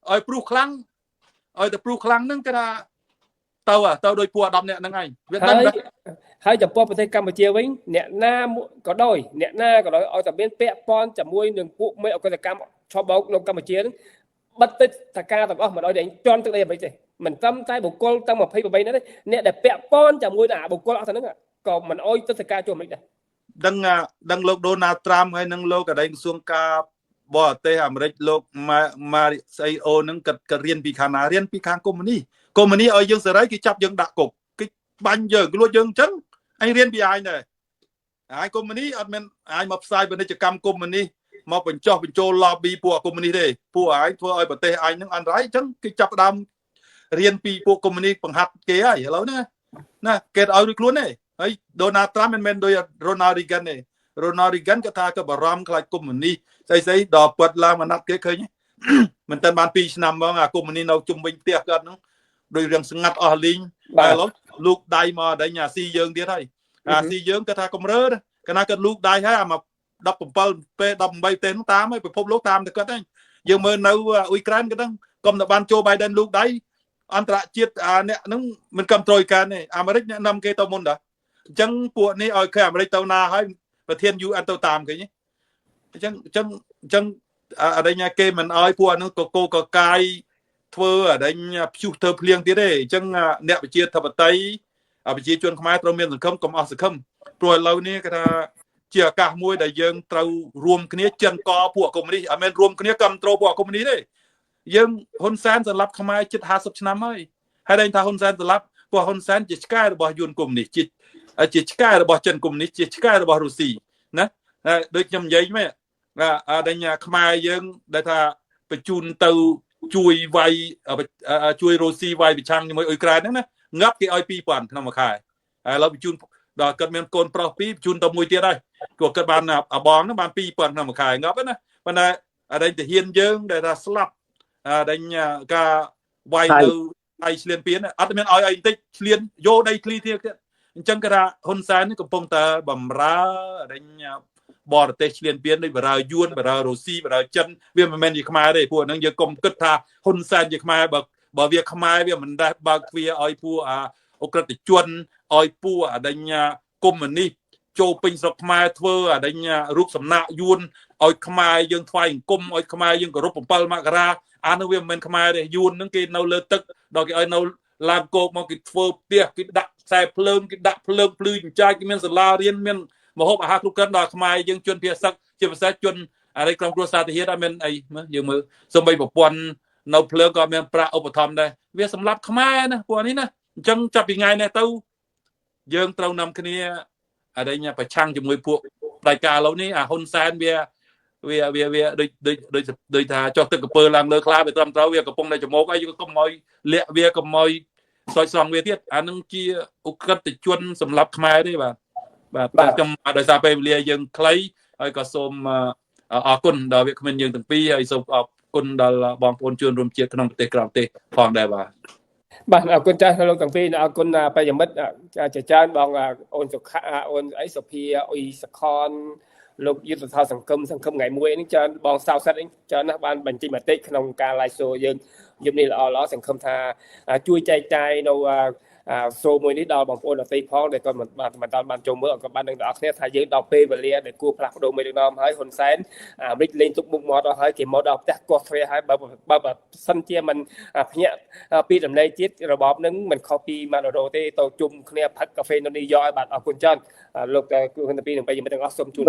ឲ្យព្រុសខ្លាំងឲ្យតែព្រុសខ្លាំងហ្នឹងគេថាទៅដោយពួក10នាក់ហ្នឹងឯងវាដឹងហើយចំពោះប្រទេសកម្ពុជាវិញអ្នកណាក៏ដោយឲ្យតែមានពាក់ព័ន្ធជាមួយនឹងពួកមេអកតកម្មឆបោកនៅកម្ពុជាហ្នឹងបិទទឹកតការទាំងអស់មិនឲ្យតែជន់ទឹកដីអាមេរិកទេមិនត្រឹមតែបុគ្គលទាំង28នាក់ទេអ្នកដែលពាក់ព័ន្ធជាមួយនឹងបុគ្គលអស់ទាំងហ្នឹងក៏មិនអោយទឹកតការចូលអាមេរិកដែរដឹងលោកដូណាល់ត្រាំហើយនឹងលោកអតីតក្រសួងការបរទេសអាមេរិកលោកម៉ារីស្អីអូហ្នឹងក៏រៀនពីខាងណារៀនពីខាងកុម្មុយនីឲ្យយើងសេរីគេចាប់យើងដាក់គុកគេបាញ់យើងលួចយើងអញ្ចឹងអញរៀនពីឯងដែរហើយកុម្មុយនីអត់មានឯងមកផ្សាយពាណិជ្ជកម្មកុម្មុយនីមកបញ្ចុះបញ្ចូល lobby ពួកកុម្មុយនីទេពួកឯងធ្វើឲ្យប្រទេសឯងហ្នឹងអន្តរាយអញ្ចឹងគេចាប់ផ្ដើមរៀនពីពួកកុម្មុយនីបង្ហាត់គេហើយឥឡូវហ្នឹងណាគេឲ្យរួចខ្លួនទេហើយដូណាល់ត្រាំមិនមែនដោយរ៉ូណាល់រីហ្គិនទេរ៉ូណាល់រីហ្គិនគាត់ថាក៏បារម្ភខ្លាចកុម្មុយនីស្អីដល់ពិតឡើងអាណត្តិគេឃើញមិនតែបាន2ឆ្នាំហ្មងអាកុម្មុយនីនៅជុំវិញផ្ទះគាត់ហ្នឹងដោយរឿងស្ងាត់អស់លីងហើយឥឡូវលោកដៃមកដេញអាស៊ីយើងទៀតហើយអាស៊ីយើងគាត់ថាកំរើកណាគាត់លូកដៃហើយអាមក17ពេល18ទេនោះតាមហើយពិភពលោកតាមតែគាត់ហ្នឹងយើងមើលនៅអ៊ុយក្រែនគាត់ហ្នឹងកុំតែបានចូល Biden លូកដៃអន្តរជាតិអ្នកហ្នឹងមិនគ្រប់គ្រងការទេអាមេរិកអ្នកនាំគេទៅមុនដែរអញ្ចឹងពួកនេះឲ្យឃើញអាមេរិកទៅណាហើយប្រធាន UN ទៅតាមគេអញ្ចឹងអរិញគេមិនឲ្យពួកហ្នឹងកកាយធ្វើអរិញព្យុះធ្វើភ្លៀងទៀតទេអញ្ចឹងអ្នកប្រជាធិបតេយ្យប្រជាជនខ្មែរត្រូវមានសង្ឃឹមកុំអស់សង្ឃឹមព្រោះឥឡូវនេះគេថាជាឱកាសមួយដែលយើងត្រូវរួមគ្នាចិនកពួកកុម្មុយនីអត់មែនរួមគ្នាគ្រប់គ្រងពួកកុម្មុយនីទេយើងហ៊ុនសែនសម្លាប់ខ្មែរជិត50ឆ្នាំហើយហើយដែលថាហ៊ុនសែនសម្លាប់ពួកហ៊ុនសែនជាឆ្កែរបស់យួនកុម្មុយនីជាឆ្កែរបស់ចិនកុម្មុយនីជាឆ្កែរបស់រុស្ស៊ីណាដូចខ្ញុំនិយាយមែនដែលខ្មែរយើងដែលថាបញ្ជូនទៅជួយវាយជួយរុស្ស៊ីវាយប្រឆាំងជាមួយអ៊ុយក្រែនហ្នឹងណាងាប់គេឲ្យ 2000 ក្នុងមួយខែហើយឥឡូវបញ្ជូនដល់គាត់មានកូនប្រុស2បញ្ជូនទៅមួយទៀតហើយគាត់បានអាបងហ្នឹងបាន2000ក្នុងមួយខែងាប់ណាប៉ុន្តែអរិញទាហានយើងដែលថាស្លាប់ដេញការវាយទៅដៃឆ្លៀនពៀនអត់មានឲ្យអីបន្តិចឆ្លៀនយកដីធ្លីទៀតអញ្ចឹងគេថាហ៊ុនសែនកំពុងតែបំរើដេញបរទេសឆ្លៀនពៀនដូចបរើយួនបរើរុស្ស៊ីបរើចិនវាមិនមែនជាខ្មែរទេពួកហ្នឹងយើងកុំគិតថាហ៊ុនសែនជាខ្មែរបើវាខ្មែរវាមិនដែលបើកទ្វារឲ្យពួកអក្រិតជនឲ្យពួកដេញកុម្មុយនីសចូលពេញស្រុកខ្មែរធ្វើដេញរូបសំណាកយួនឲ្យខ្មែរយើងថ្វាយអង្គមឲ្យខ្មែរយើងគោរព7មករាអានោះវាមិនមែនខ្មែរទេយួនហ្នឹងគេនៅលើទឹកដល់គេឲ្យនៅឡានគោកមកគេធ្វើផ្ទះគេដាក់ខ្សែភ្លើងគេដាក់ភ្លើងភ្លឺចិញ្ចាចគេមានសាលារៀនមានមហូបអាហារគ្រប់គ្រាន់ដល់ខ្មែរយើងជនភាគសឹកជាពិសេសជនអរិយក្រុមគ្រួសារទាហានអត់មានអីយើងមើលសំបីប្រព័ន្ធនៅភ្លើងក៏មានប្រាក់ឧបត្ថម្ភដែរវាសម្រាប់ខ្មែរណាពួកនេះណាអញ្ចឹងចាប់ពីថ្ងៃនេះទៅយើងត្រូវនាំគ្នាអរិញប្រឆាំងជាមួយពួកផ្ដាច់ការឥឡូវនេះអាហ៊ុនសែនវាដូចថាចោះទឹកកពើឡើងលើខ្លាវាត្រឹមត្រូវវាកំពុងតែចំោកអីកុំឲ្យលាក់វាកុំឲ្យស្រោចស្រង់វាទៀតអានឹងជាអក្រិតជនសម្រាប់ខ្មែរទេបាទខ្ញុំដោយសារពេលវេលាយើងខ្លីហើយក៏សូមអរគុណដល់វាគ្មិនយើងទាំងពីរហើយសូមអរគុណដល់បងប្អូនជនរួមជាតិក្នុងប្រទេសក្រៅប្រទេសផងដែរបាទអរគុណចាស់លោកទាំងពីរអរគុណប្រិយមិត្តជាច្រើនបងអូនសុខអូនអីសុភាអ៊ុយសខនលោកយុទ្ធសាស្ត្រសង្គមថ្ងៃមួយនេះច្រើនបងសៅសិតច្រើនណាស់បានបញ្ចេញមតិក្នុងការ live show យើងយប់នេះល្អសង្ឃឹមថាជួយចែកចាយនៅshow មួយនេះដល់បងប្អូនដទៃផងដែលគាត់មិនបានចូលមើលក៏បានដឹងដល់គ្នាថាយើងដល់ពេលវេលាដែលគួរផ្លាស់ប្ដូរមេដឹកនាំហើយហ៊ុនសែនអាមេរិកលេងទុកមុខមាត់អស់ហើយគេមកដល់ផ្ទះកោះទ្វារហើយបើសិនជាមិនភ្ញាក់ពីដំណេកទៀតរបបនឹងមិនខុសពីម៉ាដូរ៉ូទេទៅជុំគ្នាផឹកកាហ្វេនៅនេះយកឲ្យបាទអរគុណច្រើនលោកគូទាំងពីរនឹងប្រិយមិត្តទាំងអស់សូមជូន